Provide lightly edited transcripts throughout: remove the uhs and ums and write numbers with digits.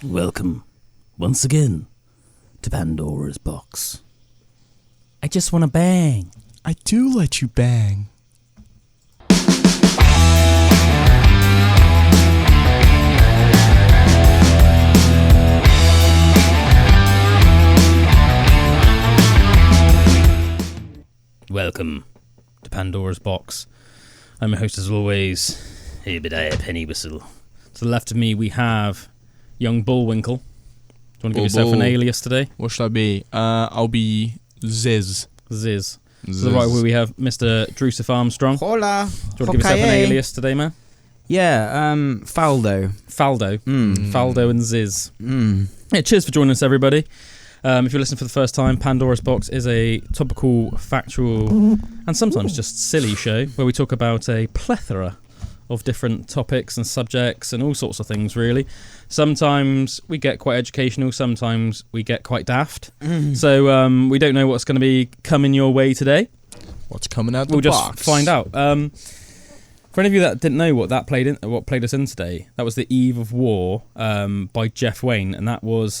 Welcome, once again, to Pandora's box. I just want to bang. I do let you bang. Welcome to Pandora's box. I'm your host as always, Obadiah Pennywhistle. To the left of me we have young Bullwinkle. Do you want to give yourself an alias today? What should I be? I'll be Ziz. Ziz. To the right where we have Mr. Drusif Armstrong. Hola. Do you want to give yourself an alias today, man? Yeah, Faldo. Faldo and Ziz. Yeah, cheers for joining us, everybody. If you're listening for the first time, Pandora's Box is a topical, factual, and sometimes just silly show where we talk about a plethora of different topics and subjects and all sorts of things, really. Sometimes we get quite educational, sometimes we get quite daft. So we don't know what's going to be coming your way today. What's coming out the box? We'll box? just find out. For any of you that didn't know what played us in today, that was The Eve of War by Jeff Wayne, and that was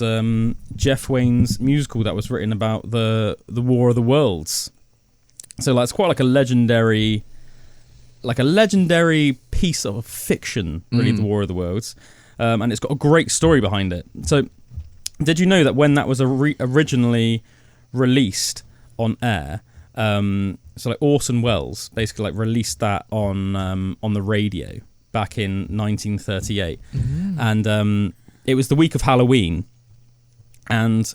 Jeff Wayne's musical that was written about the War of the Worlds. So it's quite like a legendary piece of fiction, really, The War of the Worlds, and it's got a great story behind it. So, did you know that when that was originally released on air, so Orson Welles basically released that on the radio back in 1938, and it was the week of Halloween, and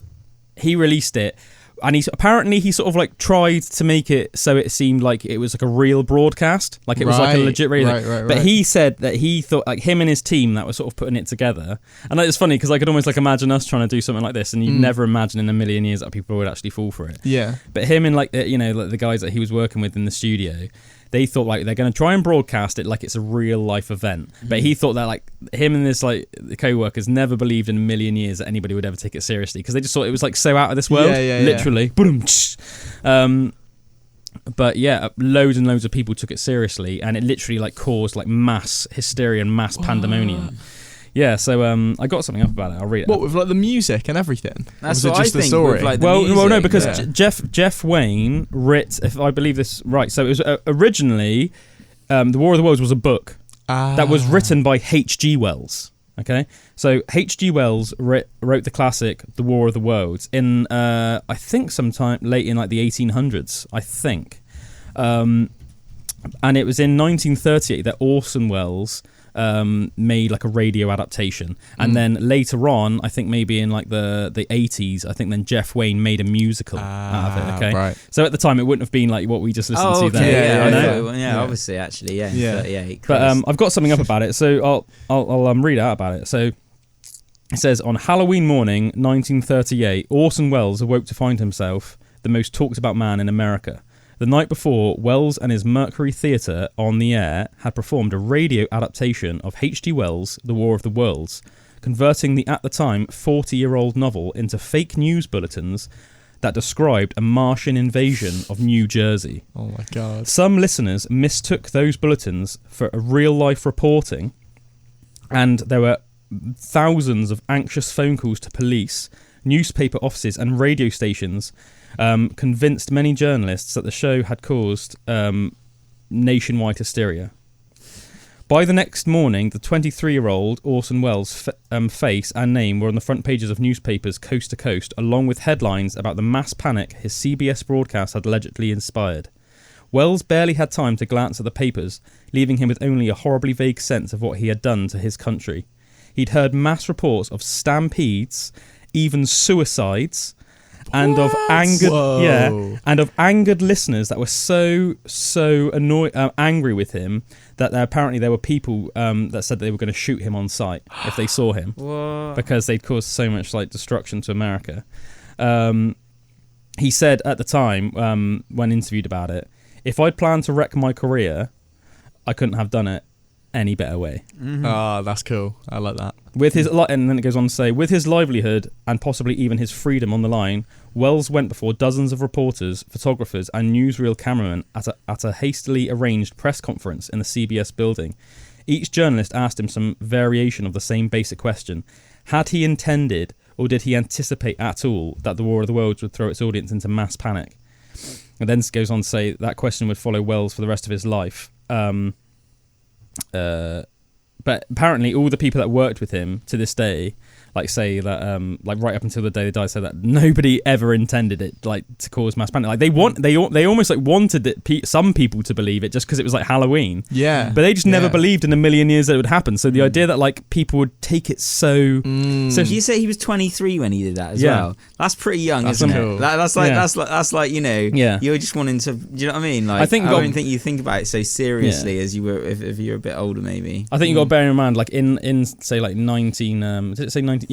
he released it. And he sort of tried to make it so it seemed like it was like a real broadcast, like it was like a legit radio. Right. But he said that he thought him and his team that were sort of putting it together. And it's funny because I could almost imagine us trying to do something like this, and you'd never imagine in a million years that people would actually fall for it. Yeah. But him and the guys that he was working with in the studio, they thought they're going to try and broadcast it like it's a real life event. But he thought that him and his the co-workers never believed in a million years that anybody would ever take it seriously because they just thought it was so out of this world, literally. But yeah, loads and loads of people took it seriously, and it literally caused mass hysteria and mass pandemonium. Yeah, so I got something up about it. I'll read it. What, with the music and everything? That's or what was it just I think. the story? With, well, no, because Jeff Wayne writ, if I believe this right. So it was originally The War of the Worlds was a book that was written by H.G. Wells. Okay, so H.G. Wells wrote the classic The War of the Worlds in I think sometime late in the 1800s. I think, and it was in 1938 that Orson Welles made a radio adaptation, and then later on, I think maybe in the 80s, I think then Jeff Wayne made a musical out of it. Okay, right. So at the time, it wouldn't have been what we just listened to okay, there. Yeah, obviously, actually, in 38. But I've got something up about it, so I'll read out about it. So it says, on Halloween morning, 1938, Orson Welles awoke to find himself the most talked about man in America. The night before, Wells and his Mercury Theatre on the air had performed a radio adaptation of H.G. Wells' The War of the Worlds, converting the at the time 40-year-old novel into fake news bulletins that described a Martian invasion of New Jersey. Oh my God. Some listeners mistook those bulletins for a real-life reporting, and there were thousands of anxious phone calls to police, newspaper offices and radio stations, convinced many journalists that the show had caused nationwide hysteria. By the next morning, the 23-year-old Orson Welles' face and name were on the front pages of newspapers coast to coast, along with headlines about the mass panic his CBS broadcast had allegedly inspired. Welles barely had time to glance at the papers, leaving him with only a horribly vague sense of what he had done to his country. He'd heard mass reports of stampedes, even suicides, and of angered listeners that were so angry with him that apparently there were people that said they were going to shoot him on sight if they saw him because they'd caused so much destruction to America. He said at the time when interviewed about it, if I'd planned to wreck my career, I couldn't have done it any better way. That's cool. I like that. And then it goes on to say, with his livelihood and possibly even his freedom on the line, Welles went before dozens of reporters, photographers and newsreel cameramen at a hastily arranged press conference in the CBS building. Each journalist asked him some variation of the same basic question: Had he intended, or did he anticipate at all, that the War of the Worlds would throw its audience into mass panic? And then goes on to say that question would follow Wells for the rest of his life. But apparently all the people that worked with him to this day, like say that, like right up until the day they died, say that nobody ever intended it, like to cause mass panic. Like they almost like wanted it, some people to believe it just because it was like Halloween. Yeah. But they just never believed in a million years that it would happen. So the idea that like people would take it so. So if you say he was 23 when he did that as well, that's pretty young, isn't cool. it? That's like you know, you're just wanting to. Do you know what I mean? Like I don't think you think about it so seriously as you were if you're a bit older, maybe. I think you got to bear in mind, like in say like 1938.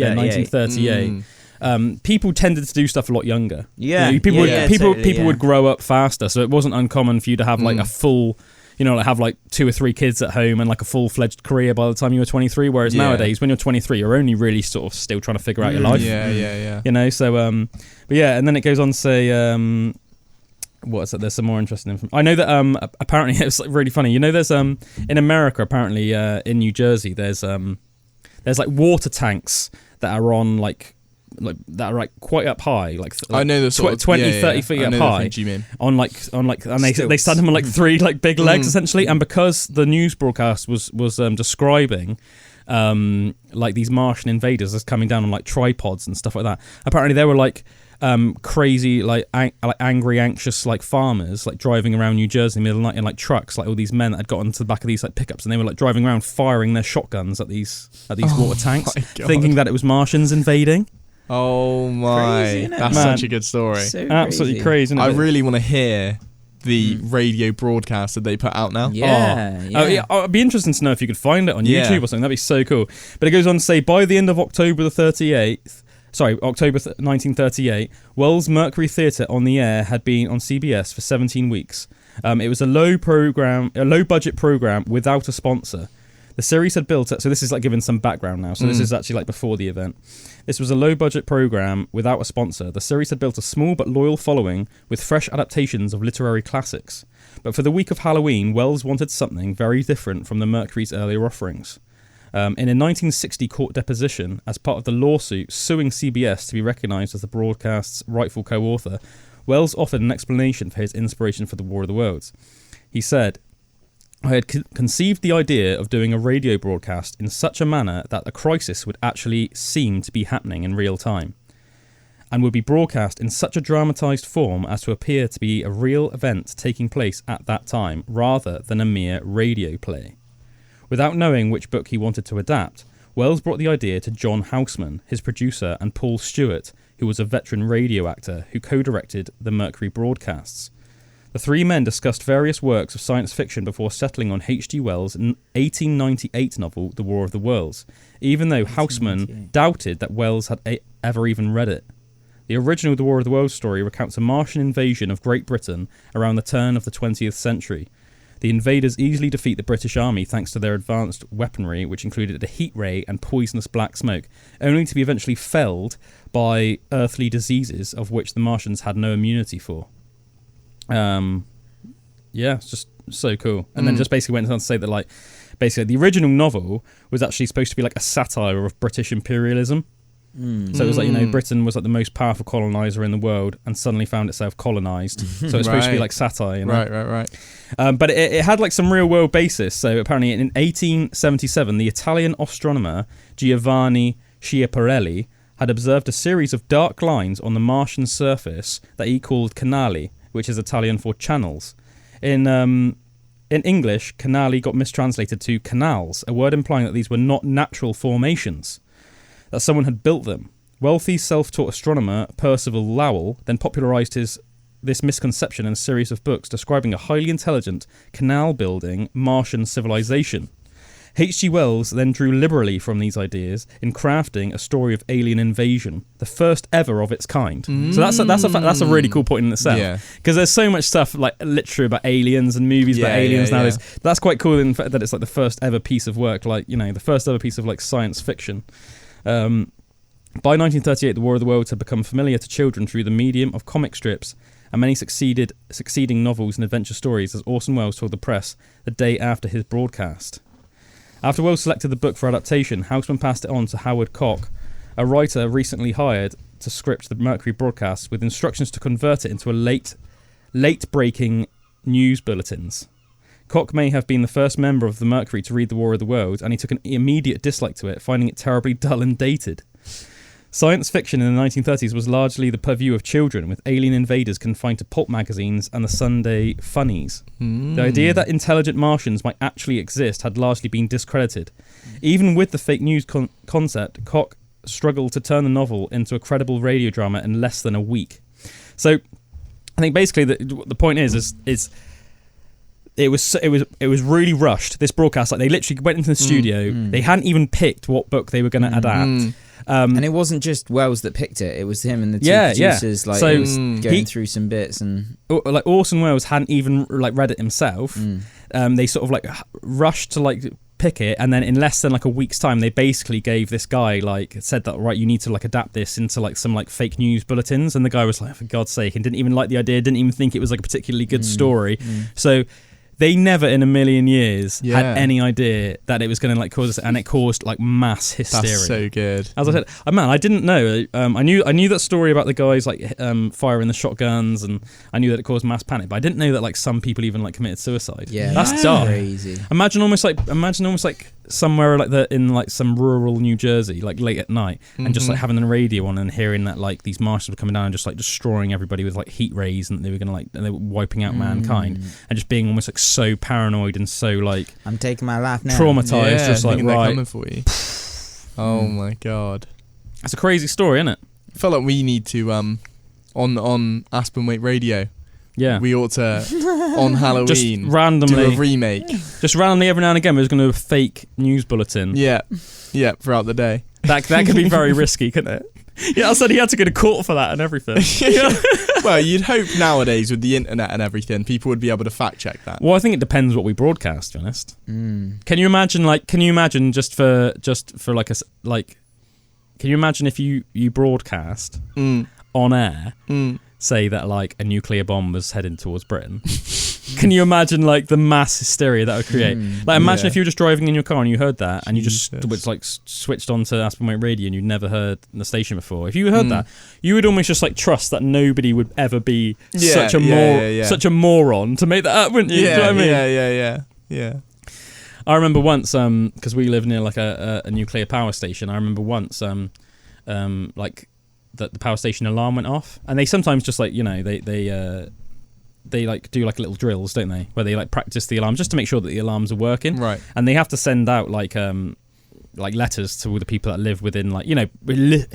People tended to do stuff a lot younger. People would grow up faster, so it wasn't uncommon for you to have like a full, like have like 2 or 3 kids at home and like a full-fledged career by the time you were 23. Whereas nowadays, when you're 23, you're only really sort of still trying to figure out your life. So but yeah, and then it goes on to say. What's that? There's some more interesting information. I know that apparently it's like really funny. There's in America apparently in New Jersey there's like water tanks that are on like that are like quite up high, like I know the sort of 30 feet up high. You mean. On like and they stand them on like 3 like big legs essentially, and because the news broadcast was describing like these Martian invaders as coming down on like tripods and stuff like that. Apparently there were like crazy like angry anxious like farmers like driving around New Jersey in the middle of the night in like trucks, like all these men that had got onto the back of these like pickups, and they were like driving around firing their shotguns at these water tanks, thinking that it was Martians invading. Oh my, crazy, that's such a good story. So absolutely crazy. I really want to hear the radio broadcast that they put out now. It'd be interesting to know if you could find it on YouTube or something. That'd be so cool. But it goes on to say, by the end of October 1938, Wells' Mercury Theatre on the air had been on CBS for 17 weeks. It was a low-budget program without a sponsor. The series had built it, so this is like giving some background now. So this is actually like before the event. This was a low-budget program without a sponsor. The series had built a small but loyal following with fresh adaptations of literary classics. But for the week of Halloween, Wells wanted something very different from the Mercury's earlier offerings. In a 1960 court deposition, as part of the lawsuit suing CBS to be recognised as the broadcast's rightful co-author, Wells offered an explanation for his inspiration for the War of the Worlds. He said, I had conceived the idea of doing a radio broadcast in such a manner that a crisis would actually seem to be happening in real time, and would be broadcast in such a dramatised form as to appear to be a real event taking place at that time, rather than a mere radio play. Without knowing which book he wanted to adapt, Wells brought the idea to John Houseman, his producer, and Paul Stewart, who was a veteran radio actor who co-directed the Mercury broadcasts. The 3 men discussed various works of science fiction before settling on H.G. Wells' 1898 novel, The War of the Worlds, even though Houseman doubted that Wells had ever even read it. The original The War of the Worlds story recounts a Martian invasion of Great Britain around the turn of the 20th century. The invaders easily defeat the British army thanks to their advanced weaponry, which included a heat ray and poisonous black smoke, only to be eventually felled by earthly diseases of which the Martians had no immunity for. It's just so cool. And then just basically went on to say that, like, basically the original novel was actually supposed to be like a satire of British imperialism. So it was like, Britain was like the most powerful colonizer in the world and suddenly found itself colonized. So it's supposed to be like satire, Right. But it had like some real world basis. So apparently in 1877, the Italian astronomer Giovanni Schiaparelli had observed a series of dark lines on the Martian surface that he called canali, which is Italian for channels. In English, canali got mistranslated to canals, a word implying that these were not natural formations, that someone had built them. Wealthy self-taught astronomer Percival Lowell then popularised this misconception in a series of books describing a highly intelligent, canal-building Martian civilization. H.G. Wells then drew liberally from these ideas in crafting a story of alien invasion, the first ever of its kind. So that's a really cool point in itself. Because there's so much stuff like literature about aliens and movies about aliens nowadays. That's quite cool in the fact that it's like the first ever piece of work, like, the first ever piece of like science fiction. By 1938, the War of the Worlds had become familiar to children through the medium of comic strips and many succeeding novels and adventure stories, as Orson Welles told the press the day after his broadcast. After Wells selected the book for adaptation, Houseman passed it on to Howard Koch, a writer recently hired to script the Mercury broadcast with instructions to convert it into a late-breaking news bulletins. Koch may have been the first member of the Mercury to read The War of the Worlds, and he took an immediate dislike to it, finding it terribly dull and dated. Science fiction in the 1930s was largely the purview of children, with alien invaders confined to pulp magazines and the Sunday funnies. The idea that intelligent Martians might actually exist had largely been discredited. Even with the fake news concept, Koch struggled to turn the novel into a credible radio drama in less than a week. So, I think basically the point is it was really rushed. This broadcast, like they literally went into the studio. They hadn't even picked what book they were going to adapt. And it wasn't just Wells that picked it; it was him and the two producers. Like, so it was going through some bits, and like Orson Welles hadn't even like read it himself. They sort of like rushed to like pick it, and then in less than like a week's time, they basically gave this guy like said that right, you need to like adapt this into like some like fake news bulletins, and the guy was like, for God's sake, and didn't even like the idea, didn't even think it was like a particularly good story. So they never in a million years had any idea that it was going to like cause this, and it caused like mass hysteria. That's so good. As I said, man, I didn't know. I knew that story about the guys like firing the shotguns, and I knew that it caused mass panic, but I didn't know that like some people even like committed suicide. Yeah, that's dark. Crazy. Imagine almost like somewhere like that in like some rural New Jersey, like late at night, and just like having the radio on and hearing that like these Martians were coming down and just like destroying everybody with like heat rays, and they were gonna like, and they were wiping out mankind, and just being almost like so paranoid and so like I'm taking my life now, traumatized, just like right coming for you. Oh my God, that's a crazy story, isn't it? I felt like we need to on Aspen Waite Radio. Yeah, we ought to on Halloween just randomly do a remake. Just randomly every now and again, we're going to do a fake news bulletin. Yeah, throughout the day. That could be very risky, couldn't it? Yeah, I said he had to go to court for that and everything. Well, you'd hope nowadays with the internet and everything, people would be able to fact check that. Well, I think it depends what we broadcast, to be honest. Can you imagine just for like a like? Can you imagine if you broadcast on air? Say that like a nuclear bomb was heading towards Britain. Can you imagine like the mass hysteria that would create? Like imagine if you were just driving in your car and you heard that, and you just like switched on to Aspen Waite Radio and you'd never heard the station before. If you heard that, you would almost just like trust that nobody would ever be such a moron to make that up, wouldn't you? Do you know what I mean? Yeah. I remember once, because we live near like a nuclear power station. I remember once, like. That the power station alarm went off, and they sometimes just like, you know, they like do like little drills, don't they, where they like practice the alarm just to make sure that the alarms are working, right? And they have to send out like letters to all the people that live within like, you know,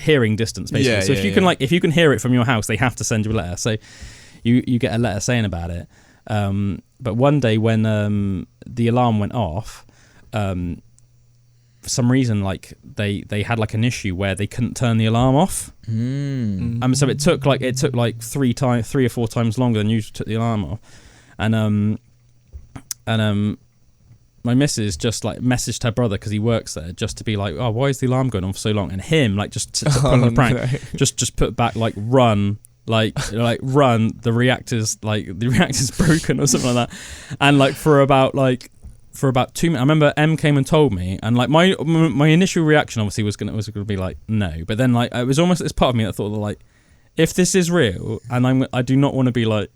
hearing distance basically. So if you can hear it from your house, they have to send you a letter. So you get a letter saying about it. But one day when the alarm went off, for some reason, like they had like an issue where they couldn't turn the alarm off. So it took like 3 or 4 times longer than usual to turn the alarm off. And my missus just like messaged her brother, because he works there, just to be like, oh, why is the alarm going on for so long? And him like just to put on a prank, just put back like run. Like run, the reactor's broken or something like that. And like for about 2 minutes, I remember M came and told me, and like my initial reaction obviously was gonna be like no, but then like it was almost this part of me that thought like, if this is real, and I do not want to be like,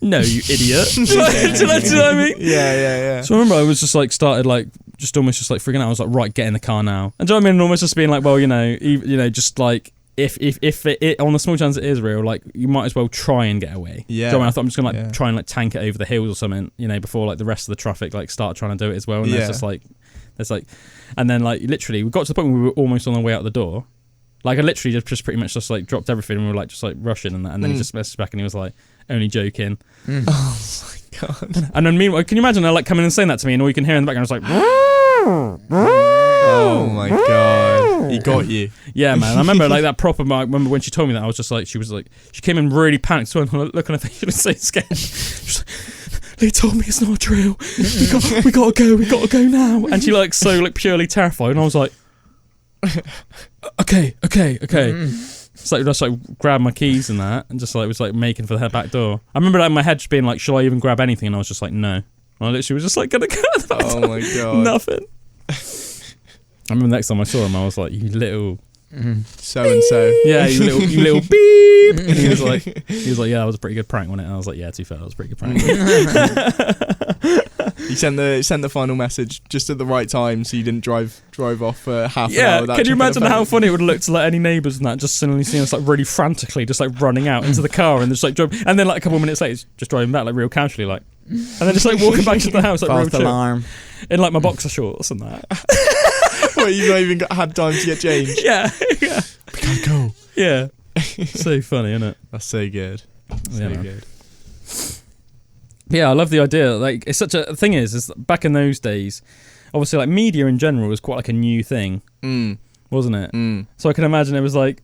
no, you idiot. Do you know what I mean? Yeah. So I remember I was just like started like just almost just like freaking out. I was like, right, get in the car now. And do you know what I mean? And almost just being like, well, you know, just like. If it on the small chance it is real, like you might as well try and get away. Yeah. So I thought I'm just gonna like try and like tank it over the hills or something, you know, before like the rest of the traffic like start trying to do it as well. And there's like, and then like literally we got to the point where we were almost on the way out the door. Like I literally just pretty much just like dropped everything and we were like just like rushing and that, and then he just messaged back and he was like, only joking. Oh my God. And then meanwhile, can you imagine her like coming and saying that to me, and all you can hear in the background is like. Oh my God, he got you. Yeah, man. I remember like that proper. I remember when she told me that, I was just like, she came in really panicked. So I look on her face, she was so scared. She was like, they told me it's not true. We gotta go now. And she like so like purely terrified, and I was like, okay. So I just like grabbed my keys and that, and just like was like making for the back door. I remember like in my head just being like, shall I even grab anything? And I was just like, no. And I literally was just like gonna go out the back door. Oh my God. Nothing. I remember the next time I saw him, I was like, you little so and so. Yeah, you little beep. And he was like, yeah, that was a pretty good prank, wasn't it? And I was like, yeah, too fair, that was a pretty good prank. He sent the final message just at the right time, so you didn't drive off for half an hour. Yeah, can you imagine how funny it would look to like any neighbours and that just suddenly seeing us like really frantically just like running out into the car and just like driving, and then like a couple of minutes later just driving back like real casually like, and then just like walking back to the house like false real alarm in like my boxer shorts and that. Well, you've not even had time to get changed. Yeah. We gotta go. Yeah. So funny, isn't it? That's so good. So good. Yeah, I love the idea. Like, it's such a thing is back in those days, obviously, like media in general was quite like a new thing, wasn't it? So I can imagine it was like,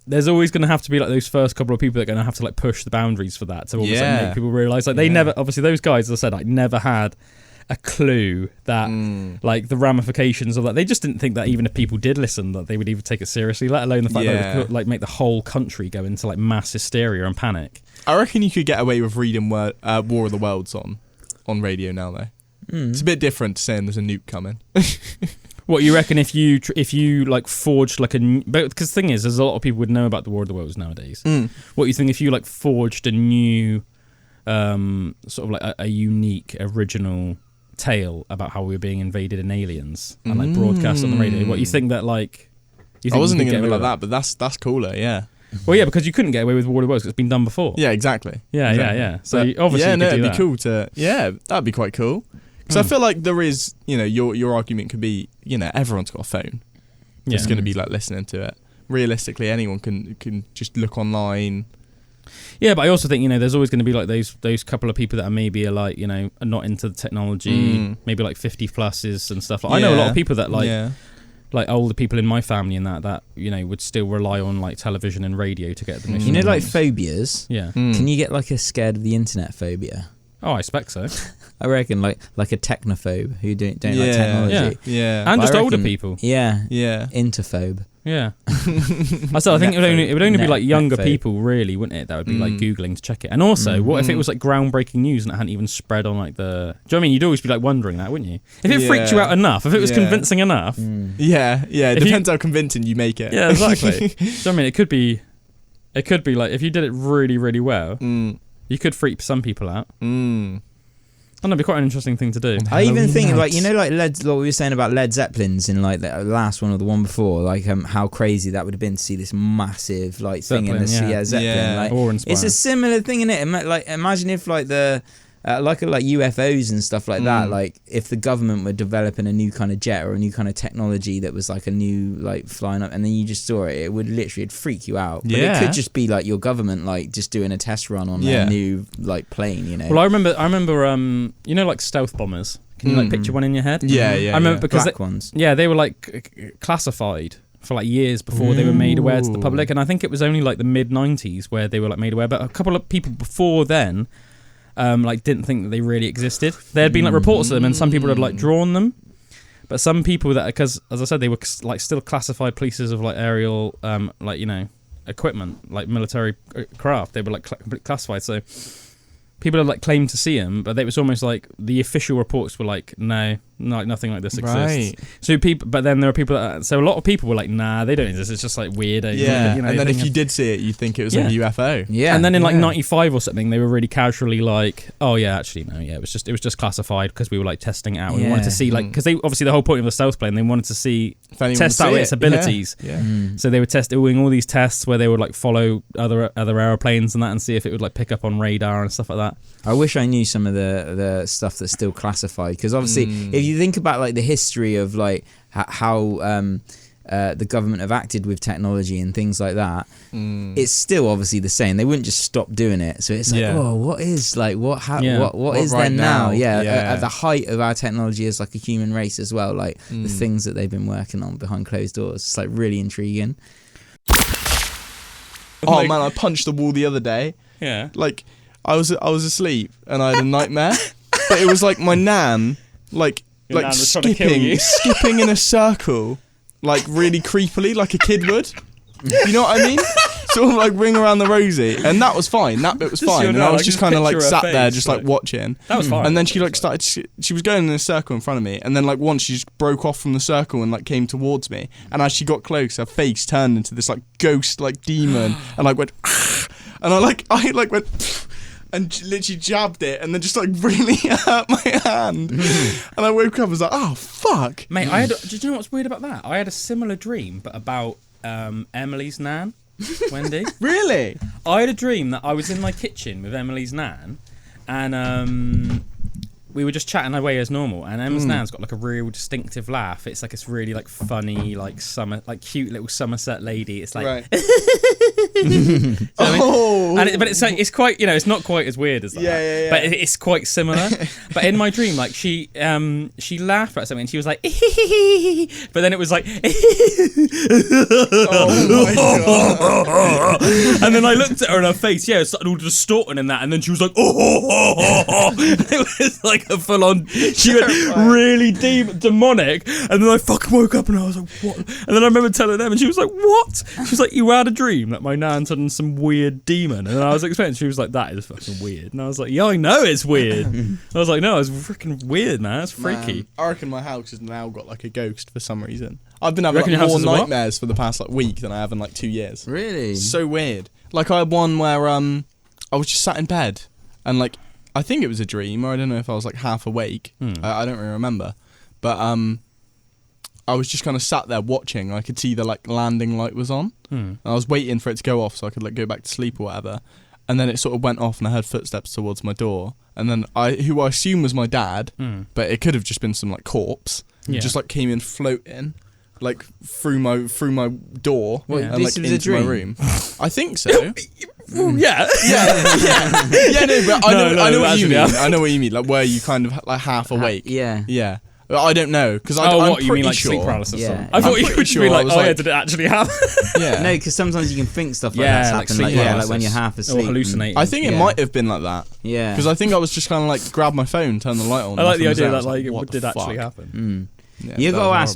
there's always going to have to be like those first couple of people that are going to have to like push the boundaries for that to almost like make people realise. Like they never, obviously, those guys, as I said, like never had a clue that like the ramifications of that. They just didn't think that even if people did listen, that they would even take it seriously. Let alone the fact that it would like make the whole country go into like mass hysteria and panic. I reckon you could get away with reading War of the Worlds on radio now, though. It's a bit different to saying there's a nuke coming. What you reckon if you like forged like because the thing is, there's a lot of people would know about the War of the Worlds nowadays. What you think if you like forged a new sort of like a unique original tale about how we were being invaded in aliens and like broadcast on the radio? What you think that like? I wasn't thinking of it like that, but that's cooler, yeah. Well, yeah, because you couldn't get away with War of the Worlds because it's been done before. Yeah, exactly. Yeah. So obviously, it'd be cool to. Yeah, that'd be quite cool. Because I feel like there is, your argument could be, everyone's got a phone. It's going to be like listening to it. Realistically, anyone can just look online. Yeah, but I also think there's always going to be like those couple of people that are maybe are like are not into the technology, maybe like 50 pluses and stuff. Like, I know a lot of people that like older people in my family and that would still rely on like television and radio to get the mission. Like phobias. Yeah. Can you get like a scared of the internet phobia? Oh, I expect so. I reckon like a technophobe who don't like technology. Yeah. And just older people. Yeah. Interphobe. Yeah. I think it would only be like younger people, really, wouldn't it? That would be like Googling to check it. And also, what if it was like groundbreaking news and it hadn't even spread on like the... Do you know what I mean? You'd always be like wondering that, wouldn't you? If it freaked you out enough, if it was convincing enough... Yeah. It depends how convincing you make it. Yeah, exactly. Do you know what I mean? It could be like, if you did it really, really well, you could freak some people out. And that'd be quite an interesting thing to do. I even think like what we were saying about Led Zeppelins in like the last one or the one before, like how crazy that would have been to see this massive like thing in the Zeppelin. Like, awe-inspiring. It's a similar thing, isn't it? Like imagine if like the like UFOs and stuff like that, like if the government were developing a new kind of jet or a new kind of technology that was like a new like flying up, and then you just saw it, it would literally freak you out. But it could just be like your government like just doing a test run on a new like plane, Well, I remember like stealth bombers. Can you like picture one in your head? Yeah. I remember because black ones. Yeah, they were like classified for like years before they were made aware to the public, and I think it was only like the mid 90s where they were like made aware, but a couple of people before then like didn't think that they really existed. There had been like reports of them, and some people had like drawn them, but some people that, because as I said, they were like still classified pieces of like aerial equipment, like military craft. They were like classified, so people had like claimed to see them, but it was almost like the official reports were like, no, nothing like this exists. Right. So but then there are people so a lot of people were like, nah, they don't exist. It's just like weird. Yeah. And then if you did see it, you'd think it was like a UFO. Yeah. And then in like 95 or something, they were really casually like, oh yeah, actually no, yeah, it was just classified because we were like testing it out. We wanted to see like, because they obviously the whole point of the stealth plane, they wanted to see test out its abilities. Yeah. So they were doing all these tests where they would like follow other airplanes and that, and see if it would like pick up on radar and stuff like that. I wish I knew some of the stuff that's still classified, because obviously if you think about like the history of like how the government have acted with technology and things like that, it's still obviously the same. They wouldn't just stop doing it. So it's like, what is like what is right there now? At the height of our technology as like a human race as well, like the things that they've been working on behind closed doors. It's like really intriguing. Oh man, I punched the wall the other day. Yeah. Like I was asleep and I had a nightmare, but it was like my nan like skipping in a circle, like really creepily, like a kid would. You know what I mean? sort of like ring around the rosy, and that was fine. That bit was fine, and I was just kind of like sat there, just like watching. That was fine. And then she like started. She was going in a circle in front of me, and then like once she just broke off from the circle and like came towards me. And as she got close, her face turned into this like ghost like demon, and like went, and I went. And literally jabbed it, and then just like really hurt my hand. And I woke up and was like, "Oh fuck, mate!" Did you know what's weird about that? I had a similar dream, but about Emily's nan, Wendy. Really? I had a dream that I was in my kitchen with Emily's nan, and we were just chatting away as normal. And Emily's nan's got like a real distinctive laugh. It's like this really like funny, like cute little Somerset lady. It's like. Right. But it's like, it's quite, it's not quite as weird as that. Yeah. But it's quite similar. But in my dream, like she laughed at something and she was like, but then it was like, oh my God. And then I looked at her and her face, it started all distorting in that, and then she was like, it was like a full on, she went really deep, demonic, and then I fucking woke up and I was like, what? And then I remember telling them, and she was like, what? She was like, you had a dream that my nan's had some weird demon, and I was explaining, she was like, that is fucking weird, and I was like, yeah, I know it's weird. I was like, no, it's freaking weird, man, it's freaky. I reckon my house has now got like a ghost for some reason. I've been having more nightmares for the past like week than I have in like 2 years. Really? So weird. Like I had one where I was just sat in bed and like I think it was a dream, or I don't know if I was like half awake. I don't really remember, but I was just kind of sat there watching. I could see the like landing light was on, and I was waiting for it to go off so I could like go back to sleep or whatever. And then it sort of went off, and I heard footsteps towards my door. And then who I assume was my dad, but it could have just been some like corpse, just like came in floating. Like through my door and like into my room. I think so. Yeah. No, but I know what you mean. I know what you mean. Like where you kind of like half awake. Yeah. But I don't know because I'm what you mean, pretty like sure. sleep paralysis? Yeah. I thought you would sure be like, I was did it actually happen? Yeah. No, because sometimes you can think stuff like Yeah, that's like happened. sleep Like, paralysis. when you're half asleep. Or hallucinating. I think it might have been like that. Yeah. Because I think I was just kind of like grab my phone, turn the light on. I like the nothing idea was that there. like What it did the actually fuck? happen. Yeah, You've that got to was ask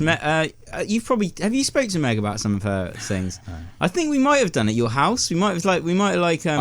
horrible. have you spoke to Meg about some of her things? I think we might have done at your house. We might have I'd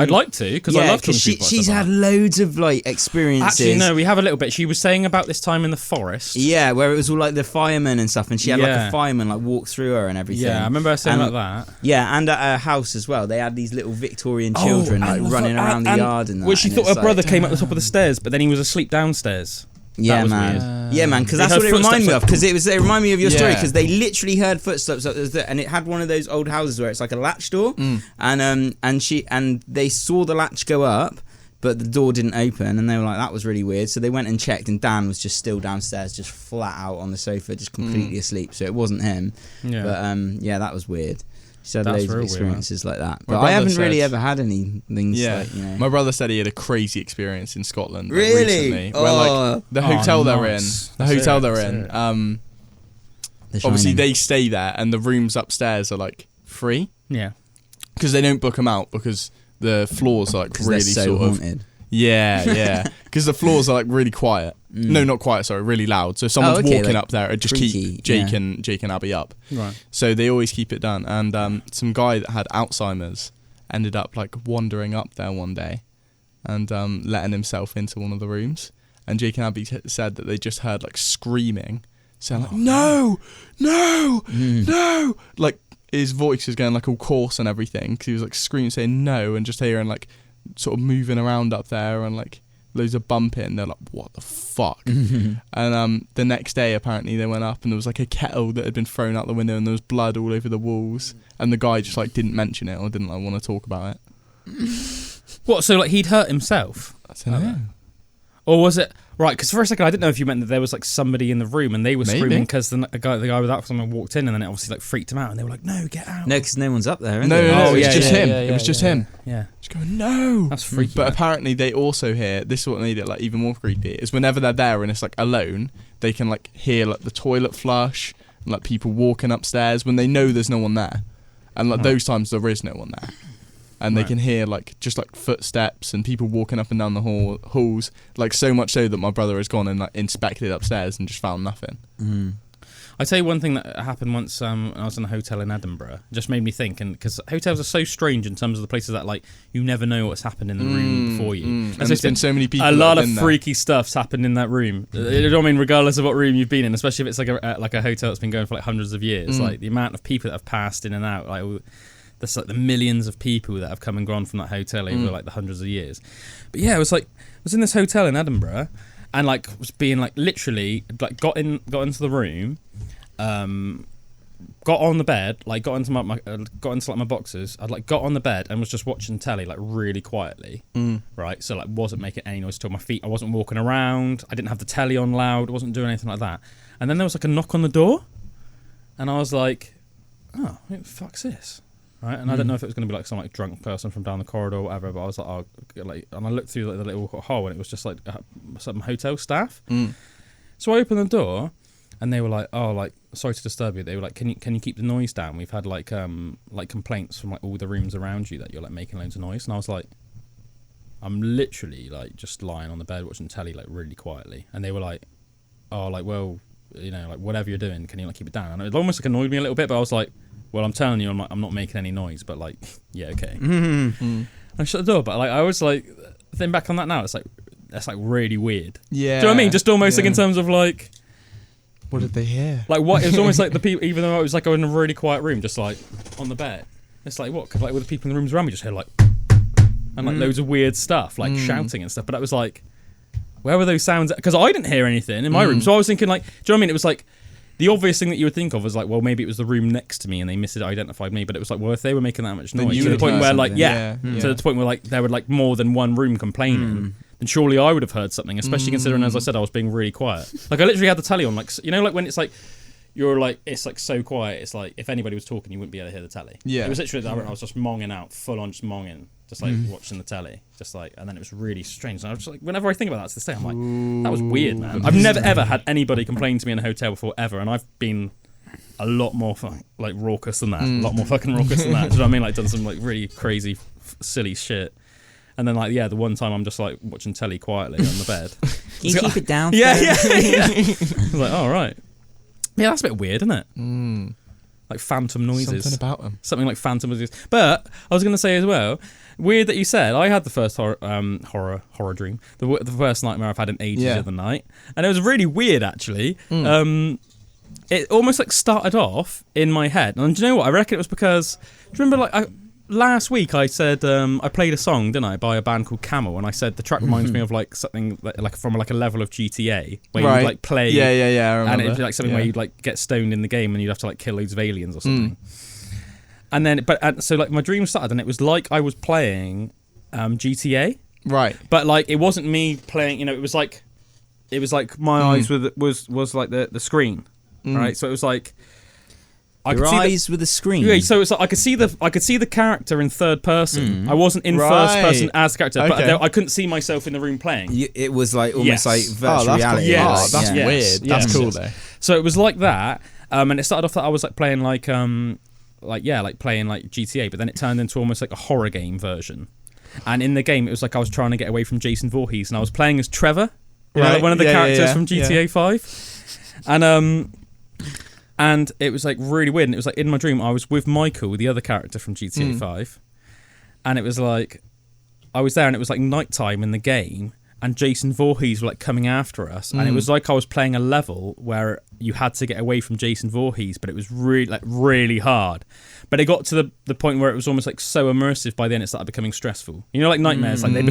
like to, because I love talking to people. She's had loads of like experiences. Actually, no, we have a little bit. She was saying about this time in the forest. Yeah, where it was all like the firemen and stuff, and she had like a fireman like walk through her and everything. Yeah, I remember her saying about that. Yeah, and at her house as well. They had these little Victorian children like running around the yard and that. Well, she and thought her it's brother like, came up the top of the stairs, but then he was asleep downstairs. Yeah, was man. Yeah, man. Because They that's heard what it reminded me footsteps, of. Because they remind me of your story. Yeah. Because they literally heard footsteps, and it had one of those old houses where it's like a latch door, and they saw the latch go up, but the door didn't open, and they were like, that was really weird. So they went and checked, and Dan was just still downstairs, just flat out on the sofa, just completely asleep. So it wasn't him. Yeah. But yeah, that was weird. She had That's loads of real experiences like that. My But I brother haven't really said- ever had any things like, My brother said he had a crazy experience in Scotland like, Really? recently. Where like the hotel they're in, nice. the hotel That's they're it, in, that's The obviously Shining. they stay there and the rooms upstairs are like free Yeah. because they don't book them out because the floors are like 'Cause really they're so sort of haunted. yeah because the floors are like really quiet. No, not quiet. Sorry, really loud. So if someone's okay, walking like up there, it just freaky, keep Jake yeah. and Abby up. Right. So they always keep it done. And some guy that had Alzheimer's ended up like wandering up there one day and letting himself into one of the rooms. And Jake and Abby said that they just heard like screaming, saying like, no, like his voice was going like all coarse and everything because he was like screaming, saying no, and just hearing like sort of moving around up there and like loads of bumping. They're like, what the fuck? And the next day apparently they went up and there was like a kettle that had been thrown out the window and there was blood all over the walls, and the guy just like didn't mention it or didn't like want to talk about it. What? So like he'd hurt himself, I don't know. or was it right? Because for a second I didn't know if you meant that there was like somebody in the room and they were Maybe. screaming because the guy with Alzheimer's walked in, and then it obviously like freaked him out, and they were like, "No, get out!" No, because no one's up there, is No, there? no, Oh, it was yeah, just yeah, him. yeah, It was yeah, just yeah. him. Yeah, Just going, no. that's freaky. But man. apparently they also hear, this is what made it like even more creepy, is whenever they're there and it's like alone, they can like hear like the toilet flush and like people walking upstairs when they know there's no one there. And like those times there is no one there. And they can hear like just like footsteps and people walking up and down the halls, like so much so that my brother has gone and like inspected upstairs and just found nothing. I tell you one thing that happened once when I was in a hotel in Edinburgh. It just made me think, and because hotels are so strange in terms of the places that like you never know what's happened in the room before you. And there's been so many people. A lot of freaky stuff's happened in that room. You know what I mean? Regardless of what room you've been in, especially if it's like a hotel that's been going for like hundreds of years. Like the amount of people that have passed in and out, like there's like the millions of people that have come and gone from that hotel over like the hundreds of years. But yeah, I was in this hotel in Edinburgh. And like was being like literally like got into the room, got on the bed, like got into my boxes. I'd like got on the bed and was just watching telly like really quietly, right? So like wasn't making any noise at all. My feet, I wasn't walking around. I didn't have the telly on loud. I wasn't doing anything like that. And then there was like a knock on the door, and I was like, oh, what the fuck's this? Right, and I didn't know if it was going to be like some like drunk person from down the corridor or whatever, but I was like, oh, like, and I looked through like, the little hole, and it was just like some hotel staff. So I opened the door, and they were like, oh, like sorry to disturb you. They were like, can you keep the noise down? We've had like complaints from like all the rooms around you that you're like making loads of noise. And I was like, I'm literally like just lying on the bed watching telly like really quietly, and they were like, oh, like well, you know, like whatever you're doing, can you like keep it down? And it almost like annoyed me a little bit, but I was like, well, I'm telling you, I'm not making any noise, but like, yeah, okay. I shut the door, but like, I was like, thinking back on that now, it's like, that's like really weird. Yeah. Do you know what I mean? Just almost like in terms of like, what did they hear? Like what? It was almost like the people, even though I was like in a really quiet room, just like on the bed. It's like what? Cause like with the people in the rooms around me, just hear like, and like loads of weird stuff, like shouting and stuff. But I was like, where were those sounds? Because I didn't hear anything in my room, so I was thinking like, do you know what I mean? It was like. The obvious thing that you would think of was like, well, maybe it was the room next to me and they misidentified me. But it was like, well, if they were making that much noise to the point where like, to the point where like there were like more than one room complaining, then surely I would have heard something. Especially considering, as I said, I was being really quiet. Like I literally had the telly on, like you know, like when it's like you're like it's like so quiet. It's like if anybody was talking, you wouldn't be able to hear the telly. Yeah, it was literally that I was just monging out, full on just monging, just like watching the telly, just like, and then it was really strange. And I was just like, whenever I think about that to this day, I'm like, that was weird, man. I've never ever had anybody complain to me in a hotel before ever, and I've been a lot more like raucous than that, a lot more fucking raucous than that. Do you know what I mean? Like done some like really crazy, silly shit. And then like the one time I'm just like watching telly quietly on the bed. Can you keep it down? Yeah. I was like, oh right. Yeah, that's a bit weird, isn't it? Like phantom noises. Something about them. Something like phantom noises. But I was going to say as well, weird that you said, I had the first horror dream. The first nightmare I've had in ages the other night. And it was really weird, actually. It almost like started off in my head. And do you know what? I reckon it was because, do you remember like last week I said I played a song, didn't I, by a band called Camel, and I said the track reminds me of like something like from like a level of GTA where you like play, I remember. and it'd be like something where you'd like get stoned in the game and you'd have to like kill loads of aliens or something. And then, so like my dream started, and it was like I was playing GTA, right? But like it wasn't me playing, you know, it was like my eyes was like the screen, right? So it was like. Your eyes with a screen. Yeah, so it's like I could see the character in third person. I wasn't in first person as the character, but I couldn't see myself in the room playing. It was like almost like virtual reality. That's weird. That's cool though. So it was like that, and it started off that I was like playing like playing like GTA, but then it turned into almost like a horror game version. And in the game, it was like I was trying to get away from Jason Voorhees, and I was playing as Trevor, like one of the characters from GTA 5, and it was like really weird. And it was like in my dream, I was with Michael, the other character from GTA 5. And it was like, I was there and it was like nighttime in the game. And Jason Voorhees were like coming after us. And it was like I was playing a level where you had to get away from Jason Voorhees, but it was really hard. But it got to the point where it was almost like so immersive by then it started becoming stressful. You know, like nightmares, like they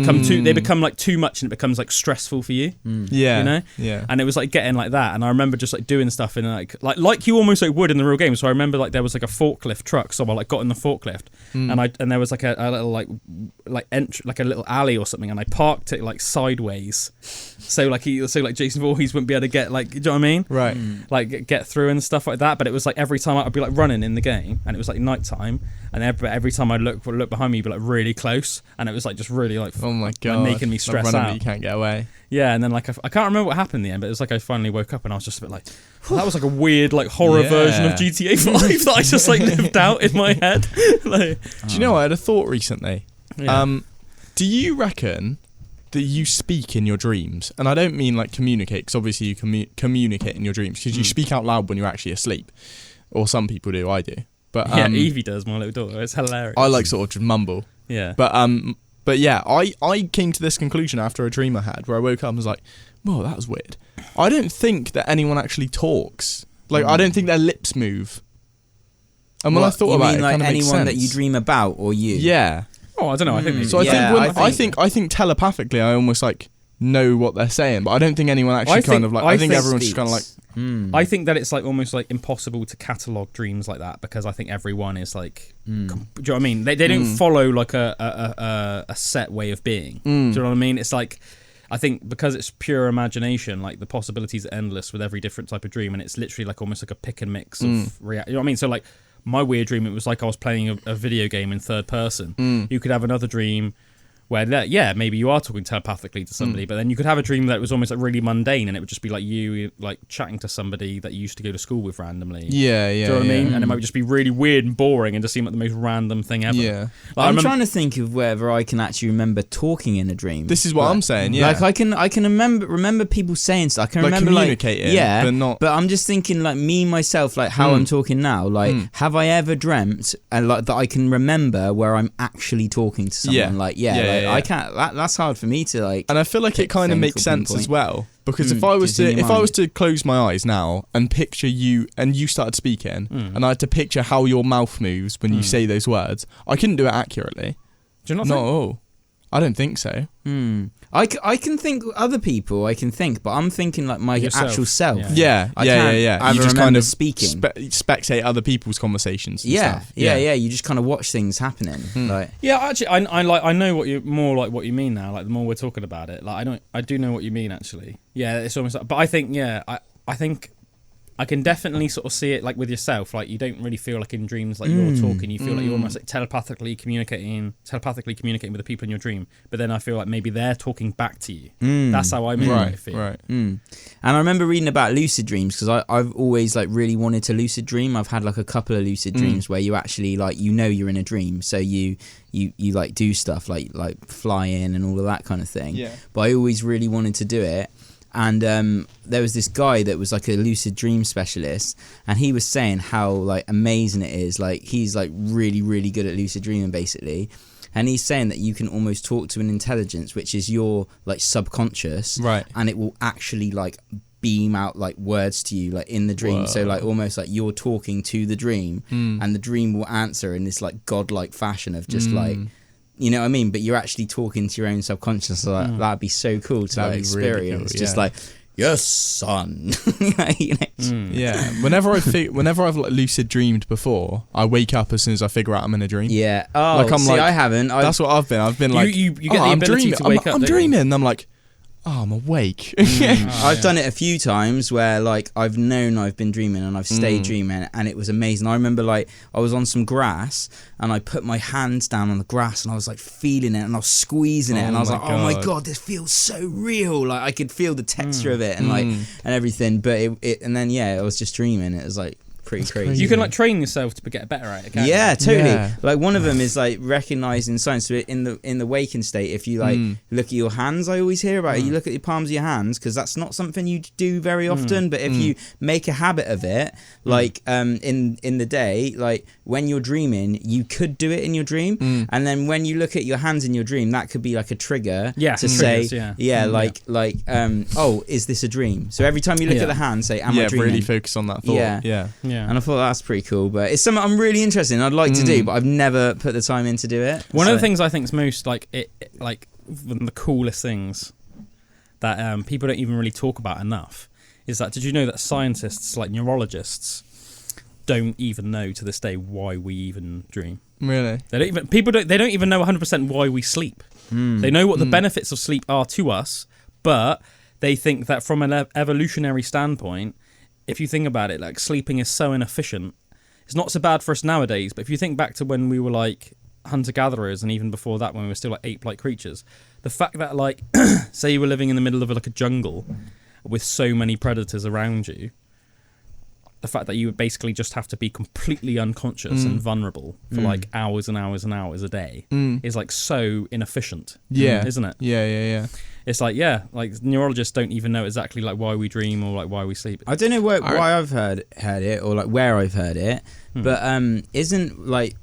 become like too much and it becomes like stressful for you. Yeah. You know? Yeah. And it was like getting like that. And I remember just like doing stuff in like you almost like would in the real game. So I remember like there was like a forklift truck. So I like got in the forklift and there was like a little like a little alley or something, and I parked it like sideways. So like Jason Voorhees wouldn't be able to get like, do you know what I mean? Right. Like get through and stuff like that. But it was like every time I'd be like running in the game, and it was like nighttime, and every time I look behind me, you'd be like really close, and it was like just really like, oh my god, like, making me stress like out. But you can't get away. Yeah, and then like I can't remember what happened in the end, but it was like I finally woke up and I was just a bit like, well, that was like a weird like horror version of GTA 5 that I just like lived out in my head. Like, do you know? I had a thought recently. Yeah. Do you reckon that you speak in your dreams, and I don't mean like communicate, because obviously you communicate in your dreams because you speak out loud when you're actually asleep, or some people do. I do, but Evie does. My little daughter. It's hilarious. I like sort of just mumble. Yeah. But yeah, I came to this conclusion after a dream I had where I woke up and was like, whoa, that was weird. I don't think that anyone actually talks. Like, I don't think their lips move. And when I thought about it, like kind of makes sense. anyone that you dream about, or you? Yeah. Oh, I don't know. I think. So I think telepathically, I almost like know what they're saying, but I don't think anyone actually I think everyone's just kind of like. I think that it's like almost like impossible to catalogue dreams like that, because I think everyone is like. Do you know what I mean? They don't follow like a set way of being. Do you know what I mean? It's like, I think because it's pure imagination, like the possibilities are endless with every different type of dream, and it's literally like almost like a pick and mix of you know what I mean? So like my weird dream, it was like I was playing a video game in third person. You could have another dream where maybe you are talking telepathically to somebody, but then you could have a dream that was almost like really mundane, and it would just be like you like chatting to somebody that you used to go to school with randomly. Yeah. Do you know what I mean? And it might just be really weird and boring and just seem like the most random thing ever. Yeah. Like, I'm trying to think of whether I can actually remember talking in a dream. This is what I'm saying. Yeah. Like I can remember people saying stuff. I can remember communicating, but not. But I'm just thinking like me myself, like how I'm talking now. Like, have I ever dreamt and like that I can remember where I'm actually talking to someone? I can't. That's hard for me to like. And I feel like it kind of makes sense as well, because if I was to close my eyes now and picture you and you started speaking, and I had to picture how your mouth moves when you say those words, I couldn't do it accurately. Do you not? Not at all. I don't think so. I can think other people. I can think, but I'm thinking like my actual self. Yeah. You just kind of speaking, spectate other people's conversations. And stuff. You just kind of watch things happening. Like, actually, I know what you mean now. Like the more we're talking about it, like I do know what you mean actually. Yeah, it's almost like, but I think I think I can definitely sort of see it like with yourself. Like you don't really feel like in dreams like you're talking. You feel like you're almost like telepathically communicating with the people in your dream. But then I feel like maybe they're talking back to you. That's how I feel. Right. And I remember reading about lucid dreams because I've always like really wanted to lucid dream. I've had like a couple of lucid dreams where you actually like you're in a dream, so you like do stuff like fly in and all of that kind of thing. Yeah. But I always really wanted to do it. And there was this guy that was like a lucid dream specialist, and he was saying how like amazing it is. Like he's like really, really good at lucid dreaming basically. And he's saying that you can almost talk to an intelligence, which is your like subconscious, right? And it will actually like beam out like words to you like in the dream. Whoa. So like almost like you're talking to the dream, and the dream will answer in this like godlike fashion of just like. You know what I mean? But you're actually talking to your own subconscious. So that'd be so cool to like experience. Really cool, just like, yes, son. Yeah. Whenever I've like lucid dreamed before, I wake up as soon as I figure out I'm in a dream. Yeah. Oh, like I haven't. That's what I've been. I've been like, you get the ability to wake up. I'm dreaming. And I'm like, oh, I'm awake. I've done it a few times where like I've known I've been dreaming and I've stayed dreaming, and it was amazing. I remember like I was on some grass and I put my hands down on the grass and I was like feeling it and I was squeezing it and I was like, oh my god, this feels so real. Like I could feel the texture of it and like and everything. But I was just dreaming. It was like pretty crazy. You can like train yourself to get better at it. Yeah, totally. Yeah. Like one of them is like recognizing signs. So in the waking state, if you like look at your hands, I always hear about it. You look at the palms of your hands because that's not something you do very often. But if you make a habit of it, like in the day, like when you're dreaming, you could do it in your dream, and then when you look at your hands in your dream, that could be like a trigger to say, oh, is this a dream? So every time you look at the hand, say, am I dreaming? Really focus on that thought. Yeah. And I thought that's pretty cool, but it's something I'm really interested in. I'd like to do, but I've never put the time in to do it. One of the things I think is most one of the coolest things that people don't even really talk about enough is that, did you know that scientists like neurologists don't even know to this day why we even dream? Really? They don't even know 100% why we sleep. They know what the benefits of sleep are to us, but they think that from an evolutionary standpoint, if you think about it, like sleeping is so inefficient. It's not so bad for us nowadays, but if you think back to when we were like hunter-gatherers, and even before that when we were still like ape-like creatures, the fact that like, say you were living in the middle of like a jungle with so many predators around you, the fact that you would basically just have to be completely unconscious and vulnerable for like hours and hours and hours a day is like so inefficient. Yeah. Isn't it? Yeah. It's like, like neurologists don't even know exactly like why we dream or like why we sleep. I don't know why I've heard it or like where I've heard it, but isn't like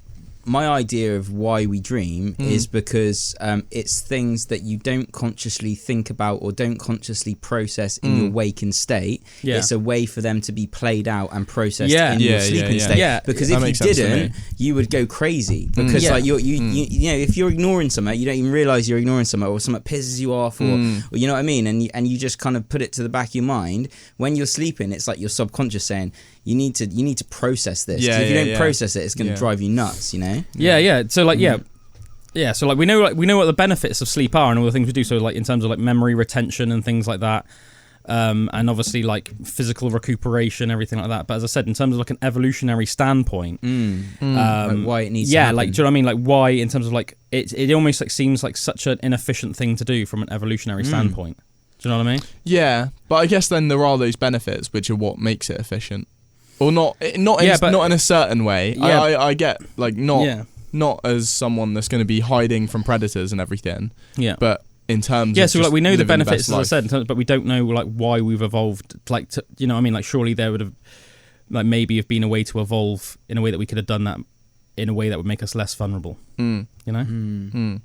my idea of why we dream is because it's things that you don't consciously think about or don't consciously process in your waking state. Yeah. It's a way for them to be played out and processed in your sleeping state. Yeah. Because That if makes you sense to didn't, you would go crazy. Because like you know, if you're ignoring something, you don't even realise you're ignoring something, or something pisses you off, or you know what I mean, and you just kind of put it to the back of your mind. When you're sleeping, it's like your subconscious saying, you need to process this. Yeah, if you don't process it, it's going to drive you nuts, you know? Yeah. So like, so like we know what the benefits of sleep are and all the things we do. So like in terms of like memory retention and things like that, and obviously like physical recuperation, everything like that. But as I said, in terms of like an evolutionary standpoint, Like why it needs to happen. like do you know what I mean? Like why, in terms of like it almost like seems like such an inefficient thing to do from an evolutionary standpoint. Do you know what I mean? Yeah, but I guess then there are those benefits which are what makes it efficient. Or not in a certain way. Yeah. I get like not as someone that's going to be hiding from predators and everything. Yeah. But in terms of so like we know the benefits, as I life. said, but we don't know like why we've evolved. Like to, you know what I mean? Like surely there would have like maybe have been a way to evolve in a way that we could have done that in a way that would make us less vulnerable. You know?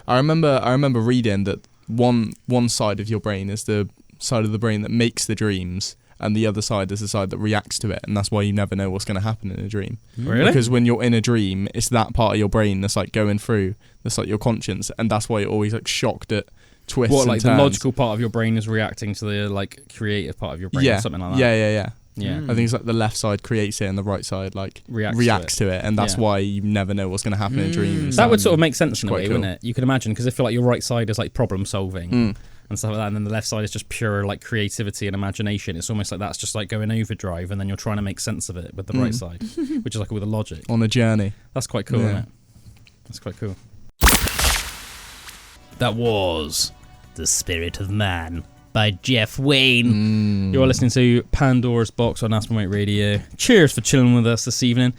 I remember reading that one side of your brain is the side of the brain that makes the dreams, and the other side is the side that reacts to it, and that's why you never know what's going to happen in a dream. Really? Because when you're in a dream, it's that part of your brain that's like going through, that's like your conscience, and that's why you're always like shocked at twists. What, and like turns. the logical part of your brain is reacting to the like creative part of your brain, or something like that? Yeah. I think it's like the left side creates it and the right side like reacts to it, and that's why you never know what's going to happen in dreams. That would sort of make sense in a way, cool. wouldn't it? You can imagine, because I feel like your right side is like problem solving and stuff like that, and then the left side is just pure like creativity and imagination. It's almost like that's just like going overdrive, and then you're trying to make sense of it with the right side, which is like with the logic. On a journey. That's quite cool, isn't it? That's quite cool. That was The Spirit of Man by Jeff Wayne. You're listening to Pandora's Box on Aspen Waite Radio. Cheers for chilling with us this evening.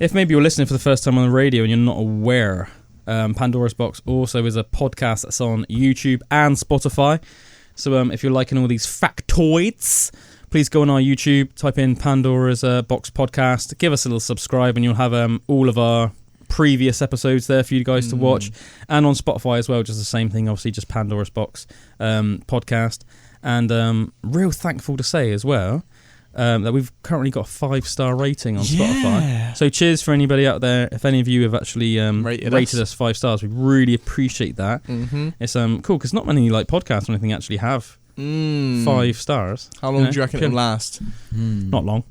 If maybe you're listening for the first time on the radio and you're not aware, Pandora's Box also is a podcast that's on YouTube and Spotify. So if you're liking all these factoids, please go on our YouTube, type in Pandora's Box Podcast, give us a little subscribe, and you'll have all of our previous episodes there for you guys to watch, and on Spotify as well, just the same thing, obviously just Pandora's Box podcast. And real thankful to say as well that we've currently got a 5-star rating on Spotify. So cheers for anybody out there. If any of you have actually rated us 5 stars, we really appreciate that. It's cool, because not many like podcasts or anything actually have 5 stars. How long do you reckon it'll last? Not long.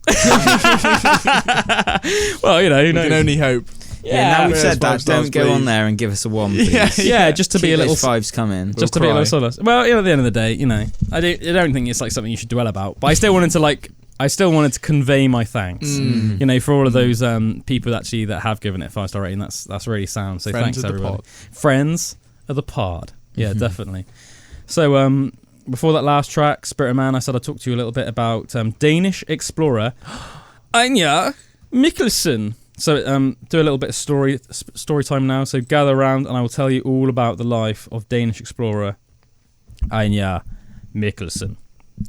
Well, you know, who knows? We can only hope. Now we've said that, don't go on there and give us a 1, please. Yeah, just to Keep be a little those 5s coming. Just to be a little solace. Well, you know, at the end of the day, you know, I don't think it's like something you should dwell about, but I still wanted to convey my thanks, you know, for all of those people actually that have given it a 5-star rating. That's really sound. So Friends thanks of everybody. The pod. Friends of the pod. Yeah, definitely. So before that last track, Spirit of Man, I said I'd talk to you a little bit about Danish explorer Ejnar Mikkelsen. So do a little bit of story time now. So gather around and I will tell you all about the life of Danish explorer Ejnar Mikkelsen.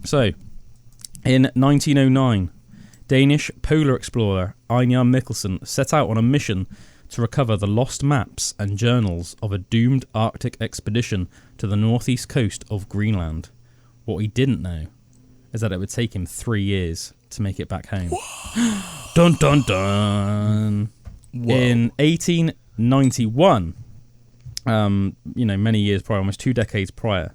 So in 1909, Danish polar explorer Ejnar Mikkelsen set out on a mission to recover the lost maps and journals of a doomed Arctic expedition to the northeast coast of Greenland. What he didn't know is that it would take him 3 years to make it back home. Dun dun dun. Whoa. In 1891, you know, many years prior, almost 2 decades prior,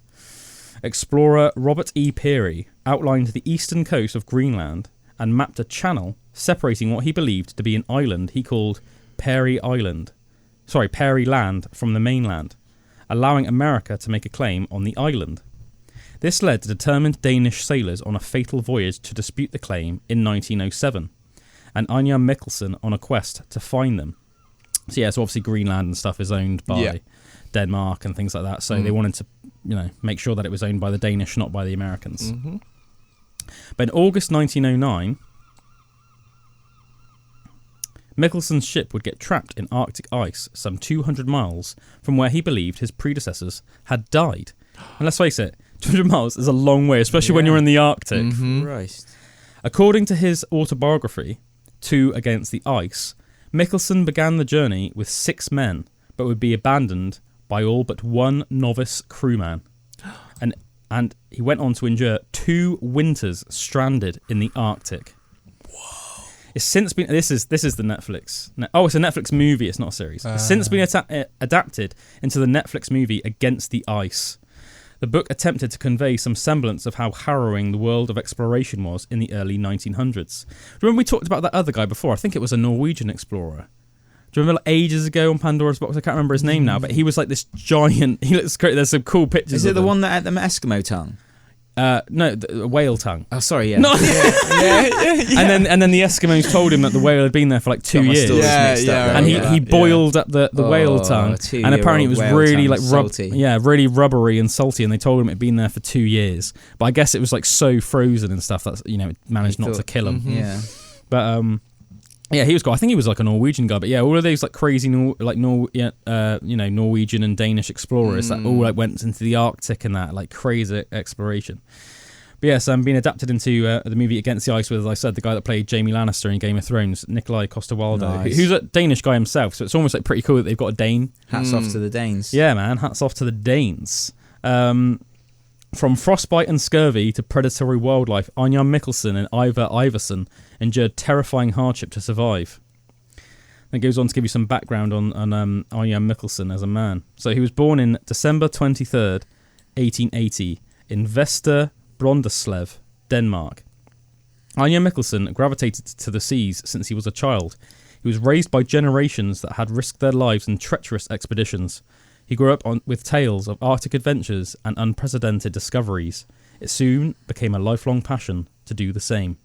explorer Robert E. Peary outlined the eastern coast of Greenland and mapped a channel separating what he believed to be an island he called Peary Land from the mainland, allowing America to make a claim on the island. This led to determined Danish sailors on a fatal voyage to dispute the claim in 1907, and Ejnar Mikkelsen on a quest to find them. So yeah, so obviously Greenland and stuff is owned by Denmark and things like that, so they wanted to, you know, make sure that it was owned by the Danish, not by the Americans. But in August 1909, Mikkelsen's ship would get trapped in Arctic ice some 200 miles from where he believed his predecessors had died. And let's face it, 200 miles is a long way, especially when you're in the Arctic. Mm-hmm. Christ. According to his autobiography, Two Against the Ice, Mikkelsen began the journey with 6 men, but would be abandoned by all but one novice crewman. And he went on to endure 2 winters stranded in the Arctic. Whoa! It's since been this is the Netflix. It's a Netflix movie. It's not a series. It's since been adapted into the Netflix movie Against the Ice. The book attempted to convey some semblance of how harrowing the world of exploration was in the early 1900s. Remember we talked about that other guy before? I think it was a Norwegian explorer. Do you remember ages ago on Pandora's Box? I can't remember his name now, but he was like this giant. He looks great. There's some cool pictures. Is it of the him. one that had the Eskimo tongue? No, the whale tongue. Oh, sorry, yeah. No. Yeah. And then the Eskimos told him that the whale had been there for like 2 years. And he boiled up the whale tongue, and apparently it was really like really rubbery and salty. And they told him it had been there for 2 years, but I guess it was like so frozen and stuff that it managed not to kill him. Mm-hmm. Yeah, but yeah, he was cool. I think he was like a Norwegian guy, but yeah, all of those like crazy Norwegian and Danish explorers that all like went into the Arctic and that like crazy exploration. But yes, being adapted into the movie Against the Ice with, as I said, the guy that played Jaime Lannister in Game of Thrones, Nikolai Coster-Waldau, who's a Danish guy himself. So it's almost like pretty cool that they've got a Dane. Hats off to the Danes. Yeah, man, hats off to the Danes. From frostbite and scurvy to predatory wildlife, Ejnar Mikkelsen and Ivar Iversen endured terrifying hardship to survive. And it goes on to give you some background on Ejnar Mikkelsen as a man. So he was born in December 23rd, 1880, in Vester Brondeslev, Denmark. Ejnar Mikkelsen gravitated to the seas since he was a child. He was raised by generations that had risked their lives in treacherous expeditions. He grew up with tales of Arctic adventures and unprecedented discoveries. It soon became a lifelong passion to do the same.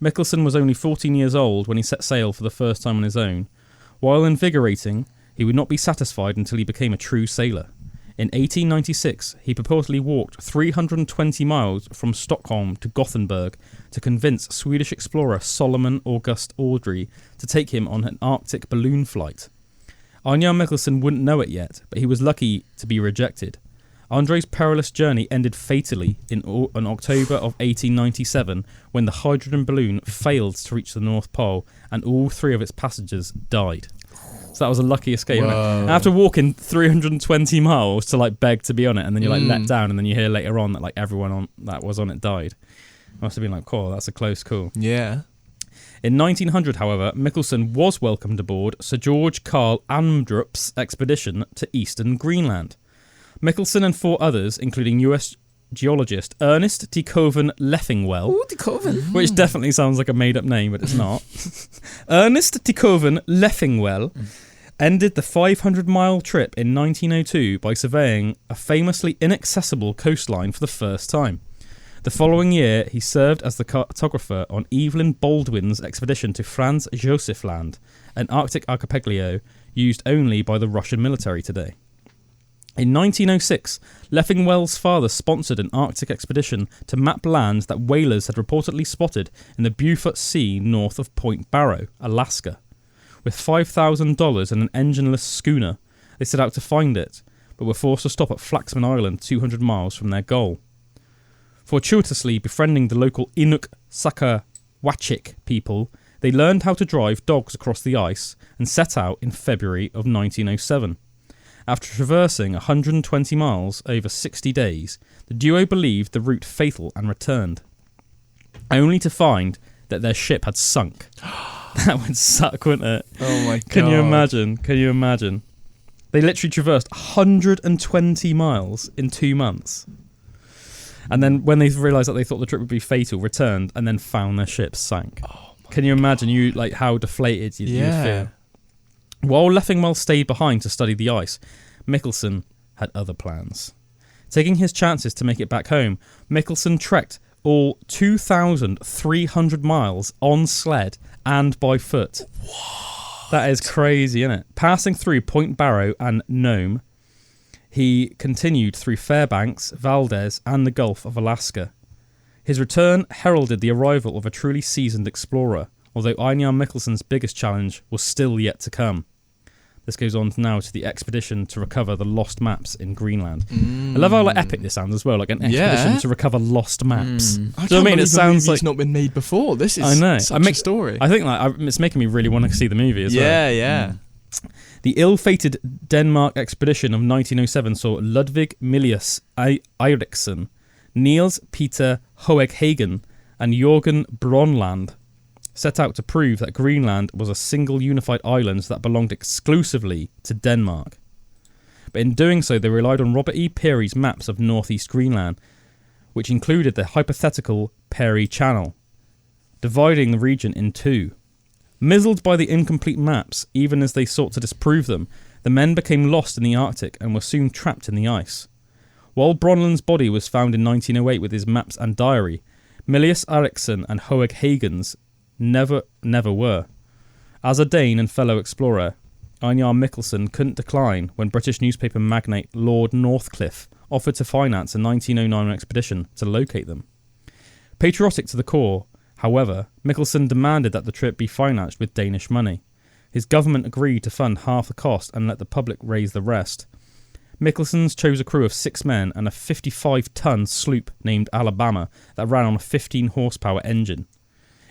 Mikkelsen was only 14 years old when he set sail for the first time on his own. While invigorating, he would not be satisfied until he became a true sailor. In 1896, he purportedly walked 320 miles from Stockholm to Gothenburg to convince Swedish explorer Solomon August Audrey to take him on an Arctic balloon flight. Ejnar Mikkelsen wouldn't know it yet, but he was lucky to be rejected. Andre's perilous journey ended fatally in October of 1897 when the hydrogen balloon failed to reach the North Pole and all 3 of its passengers died. So that was a lucky escape. After walking 320 miles to like beg to be on it, and then you're like let down, and then you hear later on that like everyone on that was on it died. Must have been like, cool, that's a close call. Yeah. In 1900, however, Mikkelsen was welcomed aboard Sir George Carl Amdrup's expedition to eastern Greenland. Mikkelsen and 4 others, including US geologist Ernest de Koven Leffingwell, which definitely sounds like a made-up name, but it's not. Ernest de Koven Leffingwell ended the 500-mile trip in 1902 by surveying a famously inaccessible coastline for the first time. The following year, he served as the cartographer on Evelyn Baldwin's expedition to Franz Josef Land, an Arctic archipelago used only by the Russian military today. In 1906, Leffingwell's father sponsored an Arctic expedition to map lands that whalers had reportedly spotted in the Beaufort Sea north of Point Barrow, Alaska. With $5,000 and an engineless schooner, they set out to find it, but were forced to stop at Flaxman Island 200 miles from their goal. Fortuitously befriending the local Inuk Sakawatchik people, they learned how to drive dogs across the ice and set out in February of 1907. After traversing 120 miles over 60 days, the duo believed the route fatal and returned, only to find that their ship had sunk. That would suck, wouldn't it? Oh my God. Can you imagine? They literally traversed 120 miles in 2 months. And then when they realised that they thought the trip would be fatal, returned and then found their ship sank. Can you imagine how deflated you'd feel? While Leffingwell stayed behind to study the ice, Mikkelsen had other plans. Taking his chances to make it back home, Mikkelsen trekked all 2,300 miles on sled and by foot. What? That is crazy, isn't it? Passing through Point Barrow and Nome, he continued through Fairbanks, Valdez, and the Gulf of Alaska. His return heralded the arrival of a truly seasoned explorer, although Ejnar Mikkelsen's biggest challenge was still yet to come. This goes on now to the expedition to recover the lost maps in Greenland. I love how epic this sounds as well, like an expedition to recover lost maps. I Do you know can't what I mean? believe It sounds the movie's like not been made before. This is such a story. I think it's making me really want to see the movie as well. Yeah. The ill-fated Denmark expedition of 1907 saw Ludvig Milius Eiríksson, Niels Peter Hoeghagen, and Jørgen Bronland set out to prove that Greenland was a single unified island that belonged exclusively to Denmark. But in doing so, they relied on Robert E. Peary's maps of northeast Greenland, which included the hypothetical Peary Channel, dividing the region in two. Mizzled by the incomplete maps, even as they sought to disprove them, the men became lost in the Arctic and were soon trapped in the ice. While Bronland's body was found in 1908 with his maps and diary, Milius Eiríksson and Hoeghagen's never were. As a Dane and fellow explorer, Ejnar Mikkelsen couldn't decline when British newspaper magnate Lord Northcliffe offered to finance a 1909 expedition to locate them. Patriotic to the core, however, Mikkelsen demanded that the trip be financed with Danish money. His government agreed to fund half the cost and let the public raise the rest. Mikkelsen's chose a crew of 6 men and a 55-ton sloop named Alabama that ran on a 15-horsepower engine.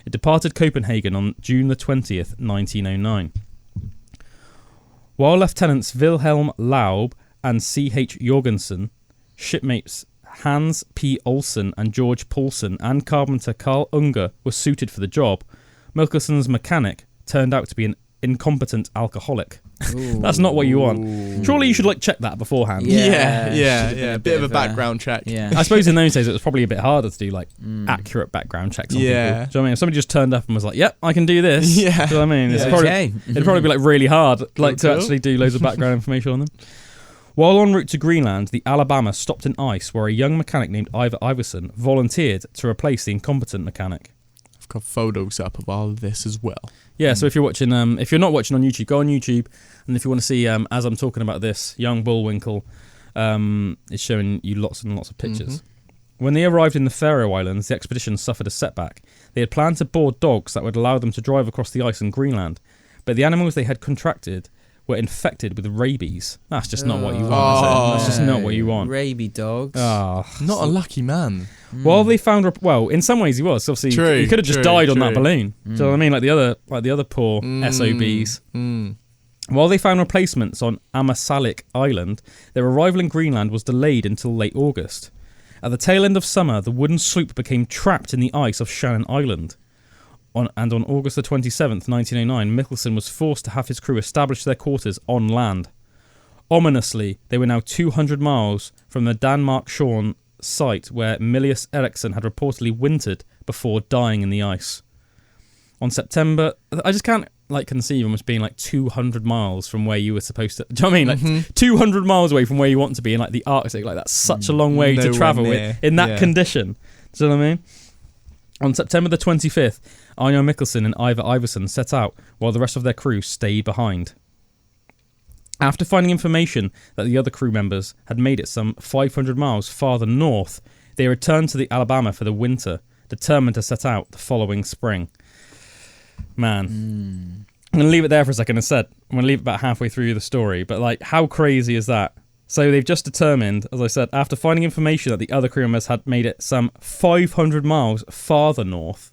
It departed Copenhagen on June the 20th, 1909. While Lieutenants Wilhelm Laub and C.H. Jorgensen, shipmates Hans P. Olsen and George Paulson, and carpenter Carl Unger were suited for the job, Mikkelsen's mechanic turned out to be an incompetent alcoholic. That's not what you want. Surely you should check that beforehand. Yeah. A bit of a background check. Yeah. I suppose in those days it was probably a bit harder to do accurate background checks on people. Do you know what I mean? If somebody just turned up and was like, "Yep, I can do this." Yeah. Do you know what I mean? It'd probably be really hard to actually do loads of background information on them. While en route to Greenland, the Alabama stopped in ice where a young mechanic named Ivar Iverson volunteered to replace the incompetent mechanic. I've got photos up of all of this as well. Yeah, so if you're watching, if you're not watching on YouTube, go on YouTube, and if you want to see, as I'm talking about this, young Bullwinkle is showing you lots and lots of pictures. When they arrived in the Faroe Islands, the expedition suffered a setback. They had planned to board dogs that would allow them to drive across the ice in Greenland, but the animals they had contracted were infected with rabies. That's just not what you want, is it? That's just not what you want. Rabie dogs. Not a lucky man. Well, they found... in some ways he was. Obviously, he could have just died on that balloon. Do you know what I mean? Like the other poor SOBs. While they found replacements on Ammassalik Island, their arrival in Greenland was delayed until late August. At the tail end of summer, the wooden sloop became trapped in the ice off Shannon Island. On August the 27th, 1909, Mikkelsen was forced to have his crew establish their quarters on land. Ominously, they were now 200 miles from the Danmark-Shorn site where Milius Eiríksson had reportedly wintered before dying in the ice. On September... I just can't conceive of us being 200 miles from where you were supposed to... Do you know what I mean? 200 miles away from where you want to be in the Arctic. That's such a long way to travel in that condition. Do you know what I mean? On September the 25th, Ejnar Mikkelsen and Ivar Iverson set out while the rest of their crew stayed behind. After finding information that the other crew members had made it some 500 miles farther north, they returned to the Alabama for the winter, determined to set out the following spring. Man. I'm going to leave it there for a second. I'm going to leave it about halfway through the story, but how crazy is that? So they've just determined, as I said, after finding information that the other crew members had made it some 500 miles farther north,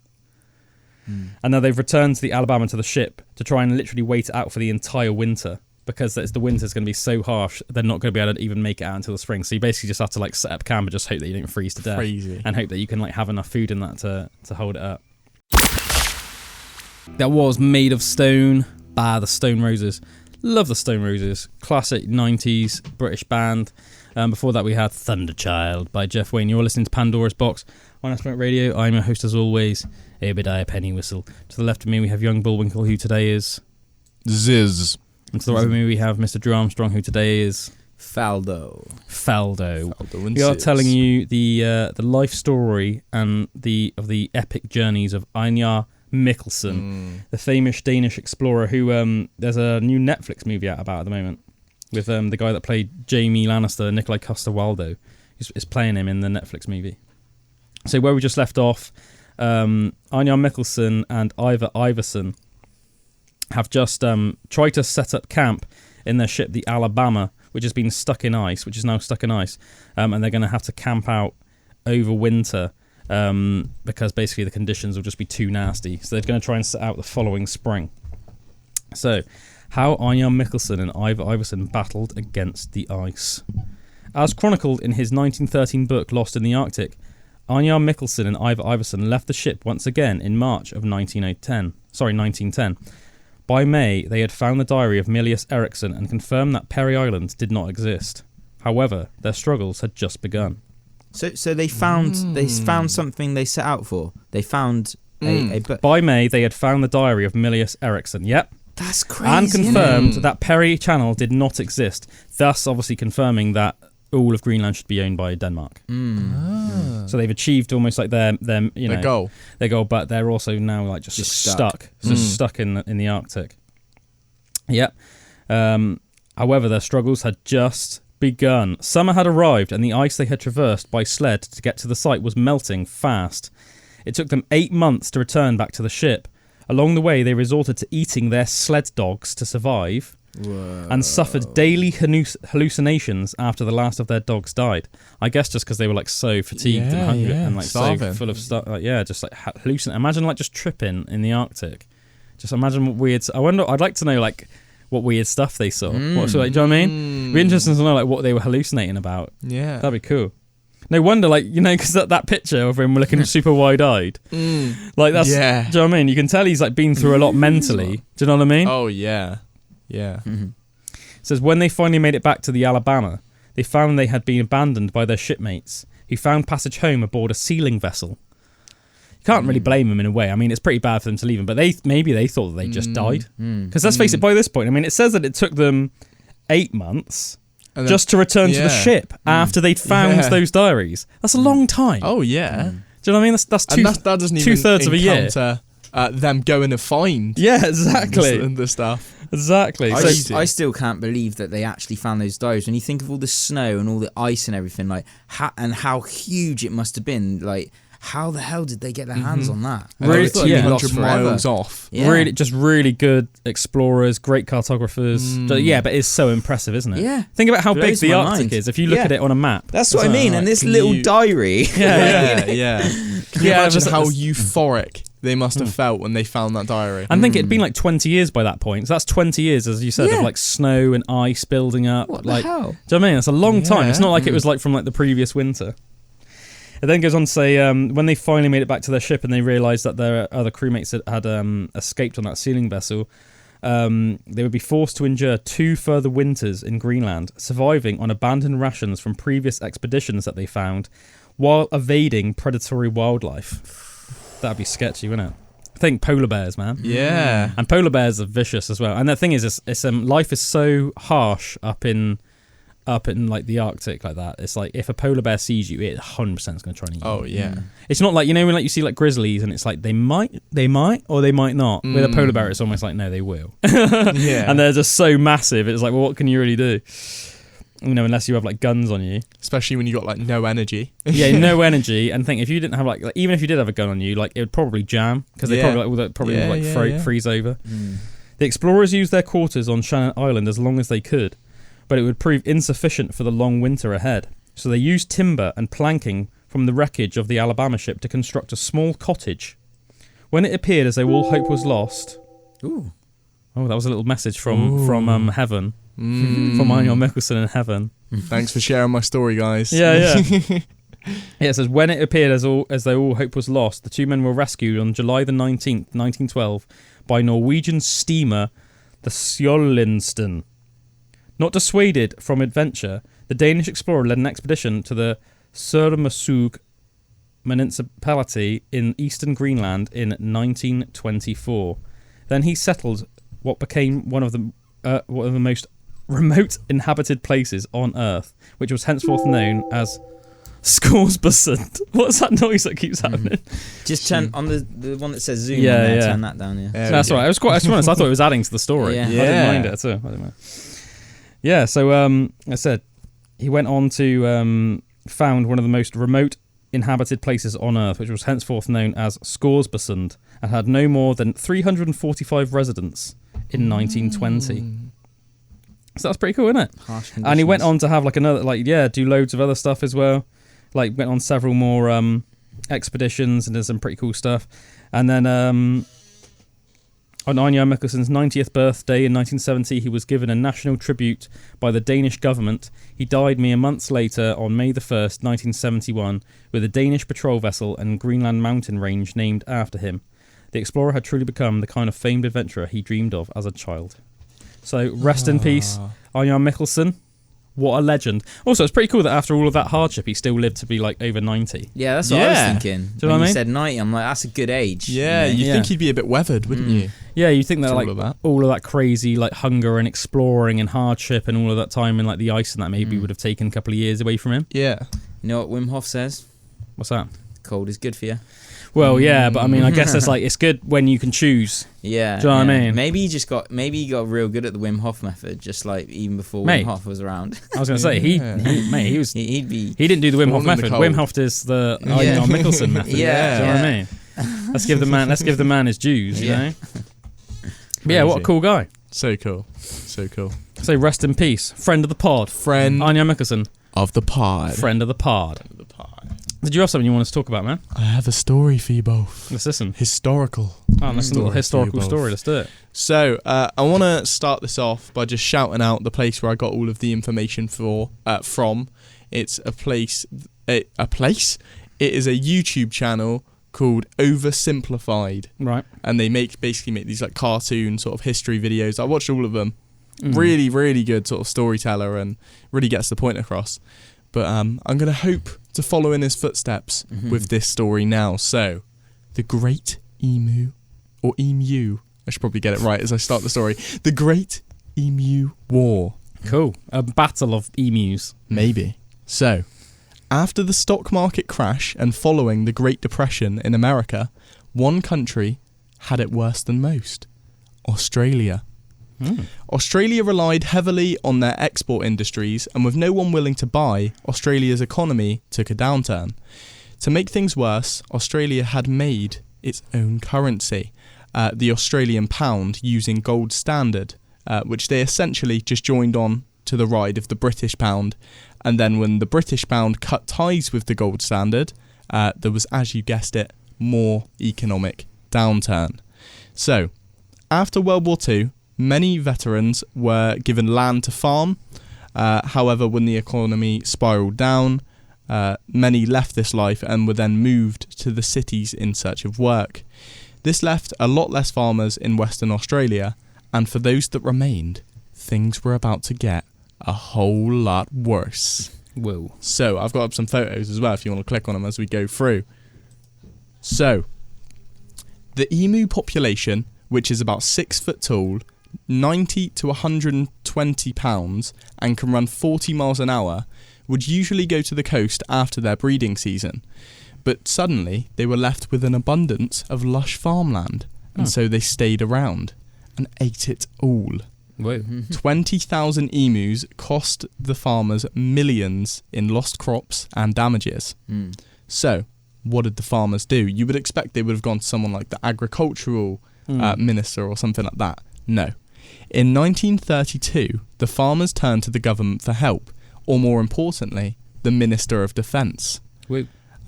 and now they've returned to the Alabama to the ship to try and literally wait it out for the entire winter, because the winter's going to be so harsh, they're not going to be able to even make it out until the spring. So you basically just have to set up camp and just hope that you don't freeze to death. Crazy. And hope that you can have enough food in that to hold it up. That was Made of Stone by the Stone Roses. Love the Stone Roses. Classic 90s British band. Before that we had Thunderchild by Jeff Wayne. You're listening to Pandora's Box on Aspen Waite Radio. I'm your host as always, Obadiah Pennywhistle. To the left of me we have young Bullwinkle, who today is... Ziz. And to the right of me we have Mr. Drew Armstrong, who today is... Faldo. We are telling you the life story and the epic journeys of Ejnar Mikkelsen, the famous Danish explorer who there's a new Netflix movie out about at the moment with the guy that played Jaime Lannister, Nikolai Coster-Waldau, is playing him in the Netflix movie. So where we just left off, Ejnar Mikkelsen and Ivar Iverson have just tried to set up camp in their ship, the Alabama, which has been stuck in ice, which is now stuck in ice, and they're going to have to camp out over winter because basically the conditions will just be too nasty. So they're going to try and set out the following spring. So, how Ejnar Mikkelsen and Ivar Iverson battled against the ice. As chronicled in his 1913 book Lost in the Arctic, Ejnar Mikkelsen and Ivar Iverson left the ship once again in March of 1910. By May, they had found the diary of Milius Eriksson and confirmed that Perry Island did not exist. However, their struggles had just begun. So they found something they set out for. They found a book. By May, they had found the diary of Milius Eriksson. Yep. That's crazy. And confirmed that Perry Channel did not exist, thus obviously confirming that all of Greenland should be owned by Denmark. So they've achieved almost like their goal, but they're also now like just stuck in the Arctic. Yep. However, their struggles had just begun. Summer had arrived, and the ice they had traversed by sled to get to the site was melting fast. It took them 8 months to return back to the ship. Along the way, they resorted to eating their sled dogs to survive. Whoa. And suffered daily hallucinations after the last of their dogs died. I guess just because they were like so fatigued and hungry and like starving. So full of stuff. Like, just like hallucinate. Imagine like just tripping in the Arctic. Just imagine what weird. I'd like to know like what weird stuff they saw. What, so, like, do you know what I mean? It'd be interesting to know like what they were hallucinating about. Yeah, that'd be cool. No wonder, like, you know, because that picture of him looking super wide-eyed, like that's. Yeah. Do you know what I mean? You can tell he's like been through a lot mentally. Do you know what I mean? Oh yeah. Yeah. It says when they finally made it back to the Alabama, they found they had been abandoned by their shipmates, who found passage home aboard a sealing vessel. You can't really blame them in a way. I mean, it's pretty bad for them to leave them, but maybe they thought that they just died. Because let's face it, by this point, I mean, it says that it took them 8 months just to return to the ship after they'd found those diaries. That's a long time. Oh yeah. Do you know what I mean? That's that doesn't even 2/3 of a year. Them going to find exactly the stuff. Exactly. I still can't believe that they actually found those diaries. When you think of all the snow and all the ice and everything, like how huge it must have been. Like, how the hell did they get their hands on that? Really, 200 miles off. Yeah. Really good explorers, great cartographers. But it's so impressive, isn't it? Yeah. Think about how big the Arctic is. If you look at it on a map, that's what I mean. And this little diary. Yeah. Can you imagine how euphoric they must have felt when they found that diary? I think it'd been like 20 years by that point. So that's 20 years, as you said, of like snow and ice building up. What like, the hell? Do you know what I mean? It's a long time. It's not like it was like from like the previous winter. It then goes on to say when they finally made it back to their ship and they realised that their other crewmates had escaped on that sealing vessel, they would be forced to endure 2 further winters in Greenland, surviving on abandoned rations from previous expeditions that they found, while evading predatory wildlife. That'd be sketchy, wouldn't it? I think polar bears, man. Yeah. And polar bears are vicious as well. And the thing is, it's life is so harsh up in like the Arctic like that. It's like if a polar bear sees you, it 100% is going to try and eat you. Oh yeah. It's not like, you know, when like you see like grizzlies and it's like they might or they might not. With a polar bear, it's almost like no, they will. Yeah. And they're just so massive. It's like, well, what can you really do? You know, unless you have like guns on you. Especially when you got like no energy. Yeah, no energy. And think if you didn't have like even if you did have a gun on you, like it would probably jam because they probably freeze over. The explorers used their quarters on Shannon Island as long as they could, but it would prove insufficient for the long winter ahead. So they used timber and planking from the wreckage of the Alabama ship to construct a small cottage. When it appeared as though all hope was lost. Ooh. Oh, that was a little message from heaven. From Ejnar Mikkelsen in heaven. Thanks for sharing my story, guys. Yeah. It says, when it appeared as though all hope was lost, the 2 men were rescued on July the 19th, 1912, by Norwegian steamer the Sjolensten. Not dissuaded from adventure, the Danish explorer led an expedition to the Sørmasug municipality in eastern Greenland in 1924. Then he settled what became one of the most remote inhabited places on Earth, which was henceforth known as Scoresbysund. What's that noise that keeps happening? Just turn on the one that says Zoom. Turn that down. Yeah, that's right. I was quite honest. I thought it was adding to the story. I didn't mind it at all. I didn't mind. Yeah. So I said he went on to found one of the most remote inhabited places on Earth, which was henceforth known as Scoresbysund, and had no more than 345 residents in 1920. So that's pretty cool, isn't it? Harsh conditions. And he went on to have like another, like, do loads of other stuff as well. Like, went on several more expeditions and did some pretty cool stuff. And then on Ejnar Mikkelsen's 90th birthday in 1970, he was given a national tribute by the Danish government. He died mere months later on May the 1st, 1971, with a Danish patrol vessel and Greenland mountain range named after him. The explorer had truly become the kind of famed adventurer he dreamed of as a child. So, rest in peace, Ejnar Mikkelsen. What a legend. Also, it's pretty cool that after all of that hardship, he still lived to be like over 90. Yeah, that's what I was thinking. Do you know what I mean? You said 90, I'm like, that's a good age. Yeah, you'd think he'd be a bit weathered, wouldn't you? Yeah, you think that All like of that. all of that crazy like hunger and exploring and hardship and all of that time in like the ice and that maybe would have taken a couple of years away from him. Yeah. You know what Wim Hof says? What's that? Cold is good for you. Well, yeah, but I mean, I guess it's like it's good when you can choose. Yeah. Do you know what I mean? Maybe he got real good at the Wim Hof method, just like even before Mate. Wim Hof was around. I was going to say he was he didn't do the Wim Hof Born in the method. cold. Wim Hof is the Ejnar Mikkelsen method. Yeah. Do you know what I mean? Let's give the man his dues. You know. But yeah, what a cool guy. So cool. So cool. So rest in peace, friend of the pod, Friend Ejnar Mikkelsen, of the pod. friend of the pod. Did you have something you want us to talk about, man? I have a story for you both. Let's listen. Historical. Oh, that's a little historical story. Let's do it. So, I want to start this off by just shouting out the place where I got all of the information from. It's a place. It is a YouTube channel called Oversimplified. Right. And they basically make these like cartoon sort of history videos. I watched all of them. Really, really good sort of storyteller and really gets the point across. But I'm going to hope to follow in his footsteps with this story now. So, the Great Emu, or Emu, I should probably get it right as I start the story. The Great Emu War. Cool. A battle of emus. Maybe. So, after the stock market crash and following the Great Depression in America, one country had it worse than most. Australia. Australia relied heavily on their export industries, and with no one willing to buy, Australia's economy took a downturn. To make things worse, Australia had made its own currency, the Australian pound, using gold standard, which they essentially just joined on to the ride of the British pound. And then when the British pound cut ties with the gold standard, there was, as you guessed it, more economic downturn. So, after World War II, many veterans were given land to farm. However, when the economy spiraled down, many left this life and were then moved to the cities in search of work. This left a lot less farmers in Western Australia, and for those that remained, things were about to get a whole lot worse. Whoa. So, I've got up some photos as well if you want to click on them as we go through. So, the emu population, which is about 6 foot tall, 90 to 120 pounds and can run 40 miles an hour, would usually go to the coast after their breeding season. But suddenly they were left with an abundance of lush farmland, and so they stayed around and ate it all. Whoa. 20,000 emus cost the farmers millions in lost crops and damages. So, what did the farmers do? You would expect they would have gone to someone like the agricultural minister or something like that. No. In 1932, the farmers turned to the government for help, or more importantly, the Minister of Defence.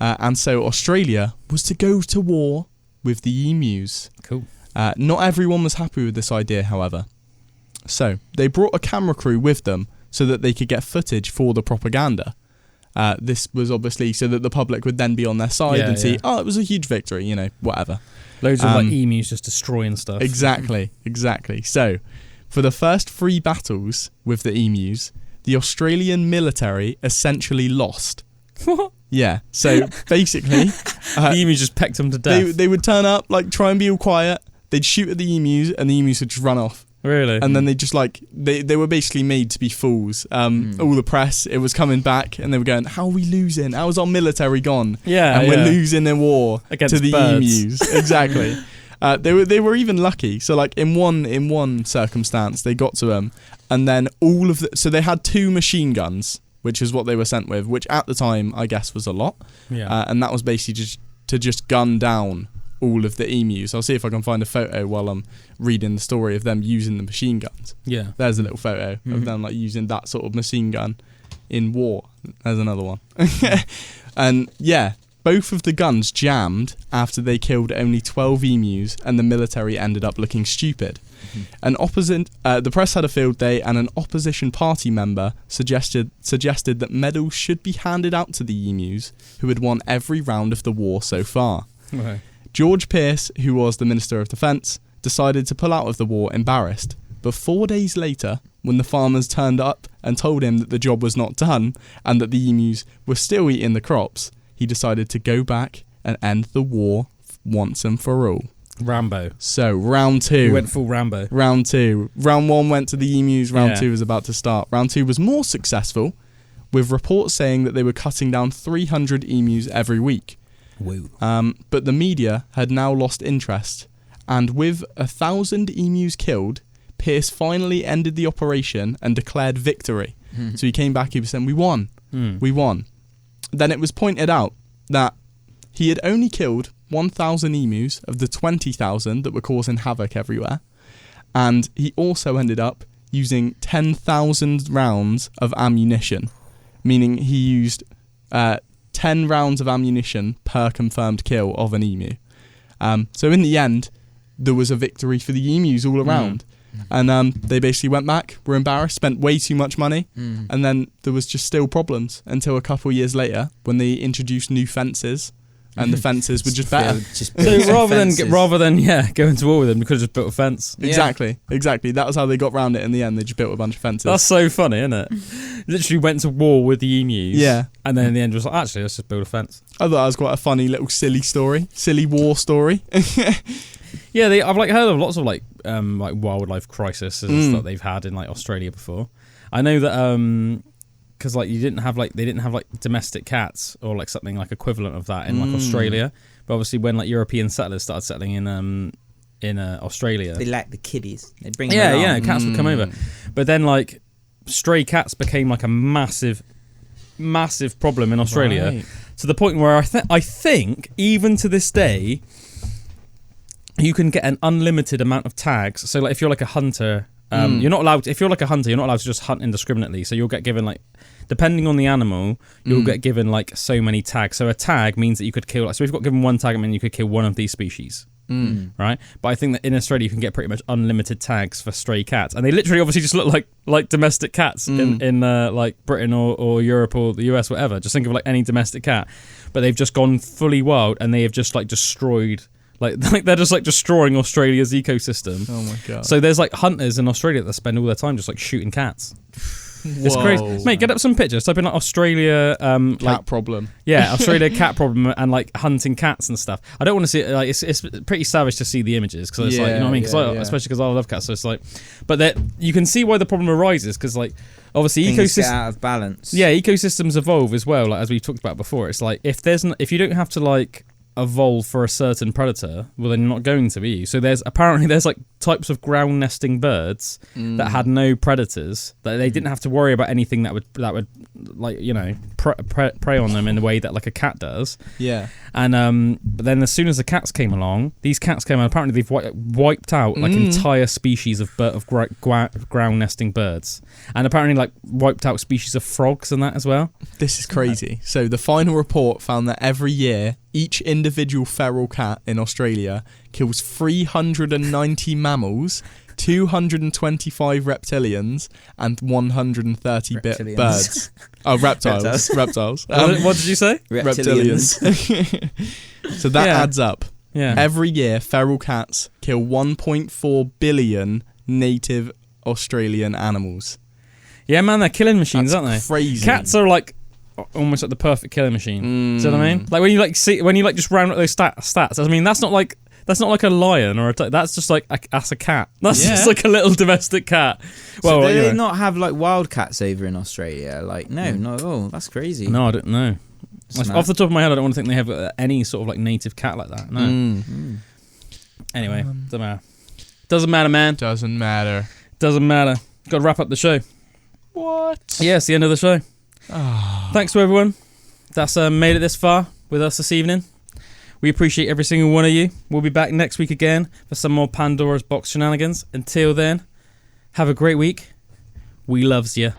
And so Australia was to go to war with the emus. Cool. Not everyone was happy with this idea, however. So they brought a camera crew with them so that they could get footage for the propaganda. This was obviously so that the public would then be on their side and see, oh, it was a huge victory, you know, whatever. Loads of like emus just destroying stuff. Exactly. So, for the first 3 battles with the emus, the Australian military essentially lost. What? Yeah, so basically... the emus just pecked them to death. They would turn up, like, try and be all quiet, they'd shoot at the emus, and the emus would just run off. Really? And then they just, like, they were basically made to be fools. All the press, it was coming back, and they were going, how are we losing? How is our military gone? Yeah, and we're losing in war against to the birds. emus. Exactly. They were even lucky. So, like, in one circumstance, they got to them, and then so they had 2 machine guns which is what they were sent with, which at the time, I guess, was a lot. Yeah. And that was basically just gun down all of the emus. I'll see if I can find a photo while I'm reading the story of them using the machine guns. Yeah. There's a little photo of them like using that sort of machine gun in war. There's another one. And yeah, both of the guns jammed after they killed only 12 emus, and the military ended up looking stupid. The press had a field day, and an opposition party member suggested that medals should be handed out to the emus who had won every round of the war so far. Okay. George Pearce, who was the Minister of Defence, decided to pull out of the war embarrassed. But 4 days later, when the farmers turned up and told him that the job was not done and that the emus were still eating the crops, he decided to go back and end the war once and for all. Rambo. So, round 2. He went full Rambo. Round 2. Round 1 went to the emus, round 2 was about to start. Round 2 was more successful, with reports saying that they were cutting down 300 emus every week. Woo. But the media had now lost interest, and with 1,000 emus killed, Pearce finally ended the operation and declared victory. So he came back, he was saying, we won. We won. Then it was pointed out that he had only killed 1,000 emus of the 20,000 that were causing havoc everywhere, and he also ended up using 10,000 rounds of ammunition, meaning he used 10 rounds of ammunition per confirmed kill of an emu. So in the end, there was a victory for the emus all around. And they basically went back, were embarrassed, spent way too much money, and then there was just still problems until a couple of years later when they introduced new fences, and the fences were just better. So rather than going to war with them, they could have just built a fence. Exactly. That was how they got around it in the end. They just built a bunch of fences. That's so funny, isn't it? Literally went to war with the emus. Yeah. And then in the end was like, actually, let's just build a fence. I thought that was quite a funny little silly war story. Yeah, I've heard of lots of wildlife crises that they've had in Australia before. I know that because they didn't have domestic cats or something equivalent of that in Australia. But obviously when European settlers started settling in Australia, they like the kiddies. They bring them along. cats would come over. But then stray cats became a massive problem in Australia, right. To the point where I think even to this day you can get an unlimited amount of tags. So if you're a hunter, you're not allowed. If you're a hunter, you're not allowed to just hunt indiscriminately. So you'll get given depending on the animal, you'll get given so many tags. So a tag means that you could kill. So we've got given one tag, I mean you could kill one of these species, right? But I think that in Australia you can get pretty much unlimited tags for stray cats, and they literally obviously just look like domestic cats in Britain or Europe or the US, whatever. Just think of any domestic cat, but they've just gone fully wild and they have just destroyed. They're just destroying Australia's ecosystem. Oh my god! So there's hunters in Australia that spend all their time just shooting cats. Whoa. It's crazy, mate. Get up some pictures. Type in Australia cat problem. Yeah, Australia cat problem and hunting cats and stuff. I don't want to see it. It's pretty savage to see the images because it's you know what I mean. Especially because I love cats. So it's but that you can see why the problem arises because obviously things get out of balance. Yeah, ecosystems evolve as well. As we talked about before, it's if you don't have to evolve for a certain predator, well then you're not going to be. So there's types of ground nesting birds that had no predators, that they didn't have to worry about anything that would prey on them in the way that a cat does. Yeah. And but then as soon as the cats came along, these cats came, and apparently they've wiped out entire species of ground nesting birds, and apparently wiped out species of frogs and that as well. This is crazy. So the final report found that every year each individual feral cat in Australia kills 390 mammals, 225 reptilians, and 130 birds. Oh, reptiles. Reptiles. What did you say? Reptilians. So that adds up. Yeah. Every year, feral cats kill 1.4 billion native Australian animals. Yeah, man, they're killing machines, aren't they? Crazy. Cats are almost the perfect killing machine. Do you know what I mean? When you just round up those stats. I mean, that's not like a lion or that's just that's a cat. That's just a little domestic cat. Well, so do they not have wild cats over in Australia? No, not at all. That's crazy. No, I don't know. Off the top of my head, I don't want to think they have any sort of native cat like that. No. Anyway, doesn't matter. Doesn't matter, man. Doesn't matter. Doesn't matter. Got to wrap up the show. What? Yeah, it's the end of the show. Thanks to everyone that's made it this far with us this evening. We appreciate every single one of you. We'll be back next week again for some more Pandora's Box shenanigans. Until then, have a great week. We loves you.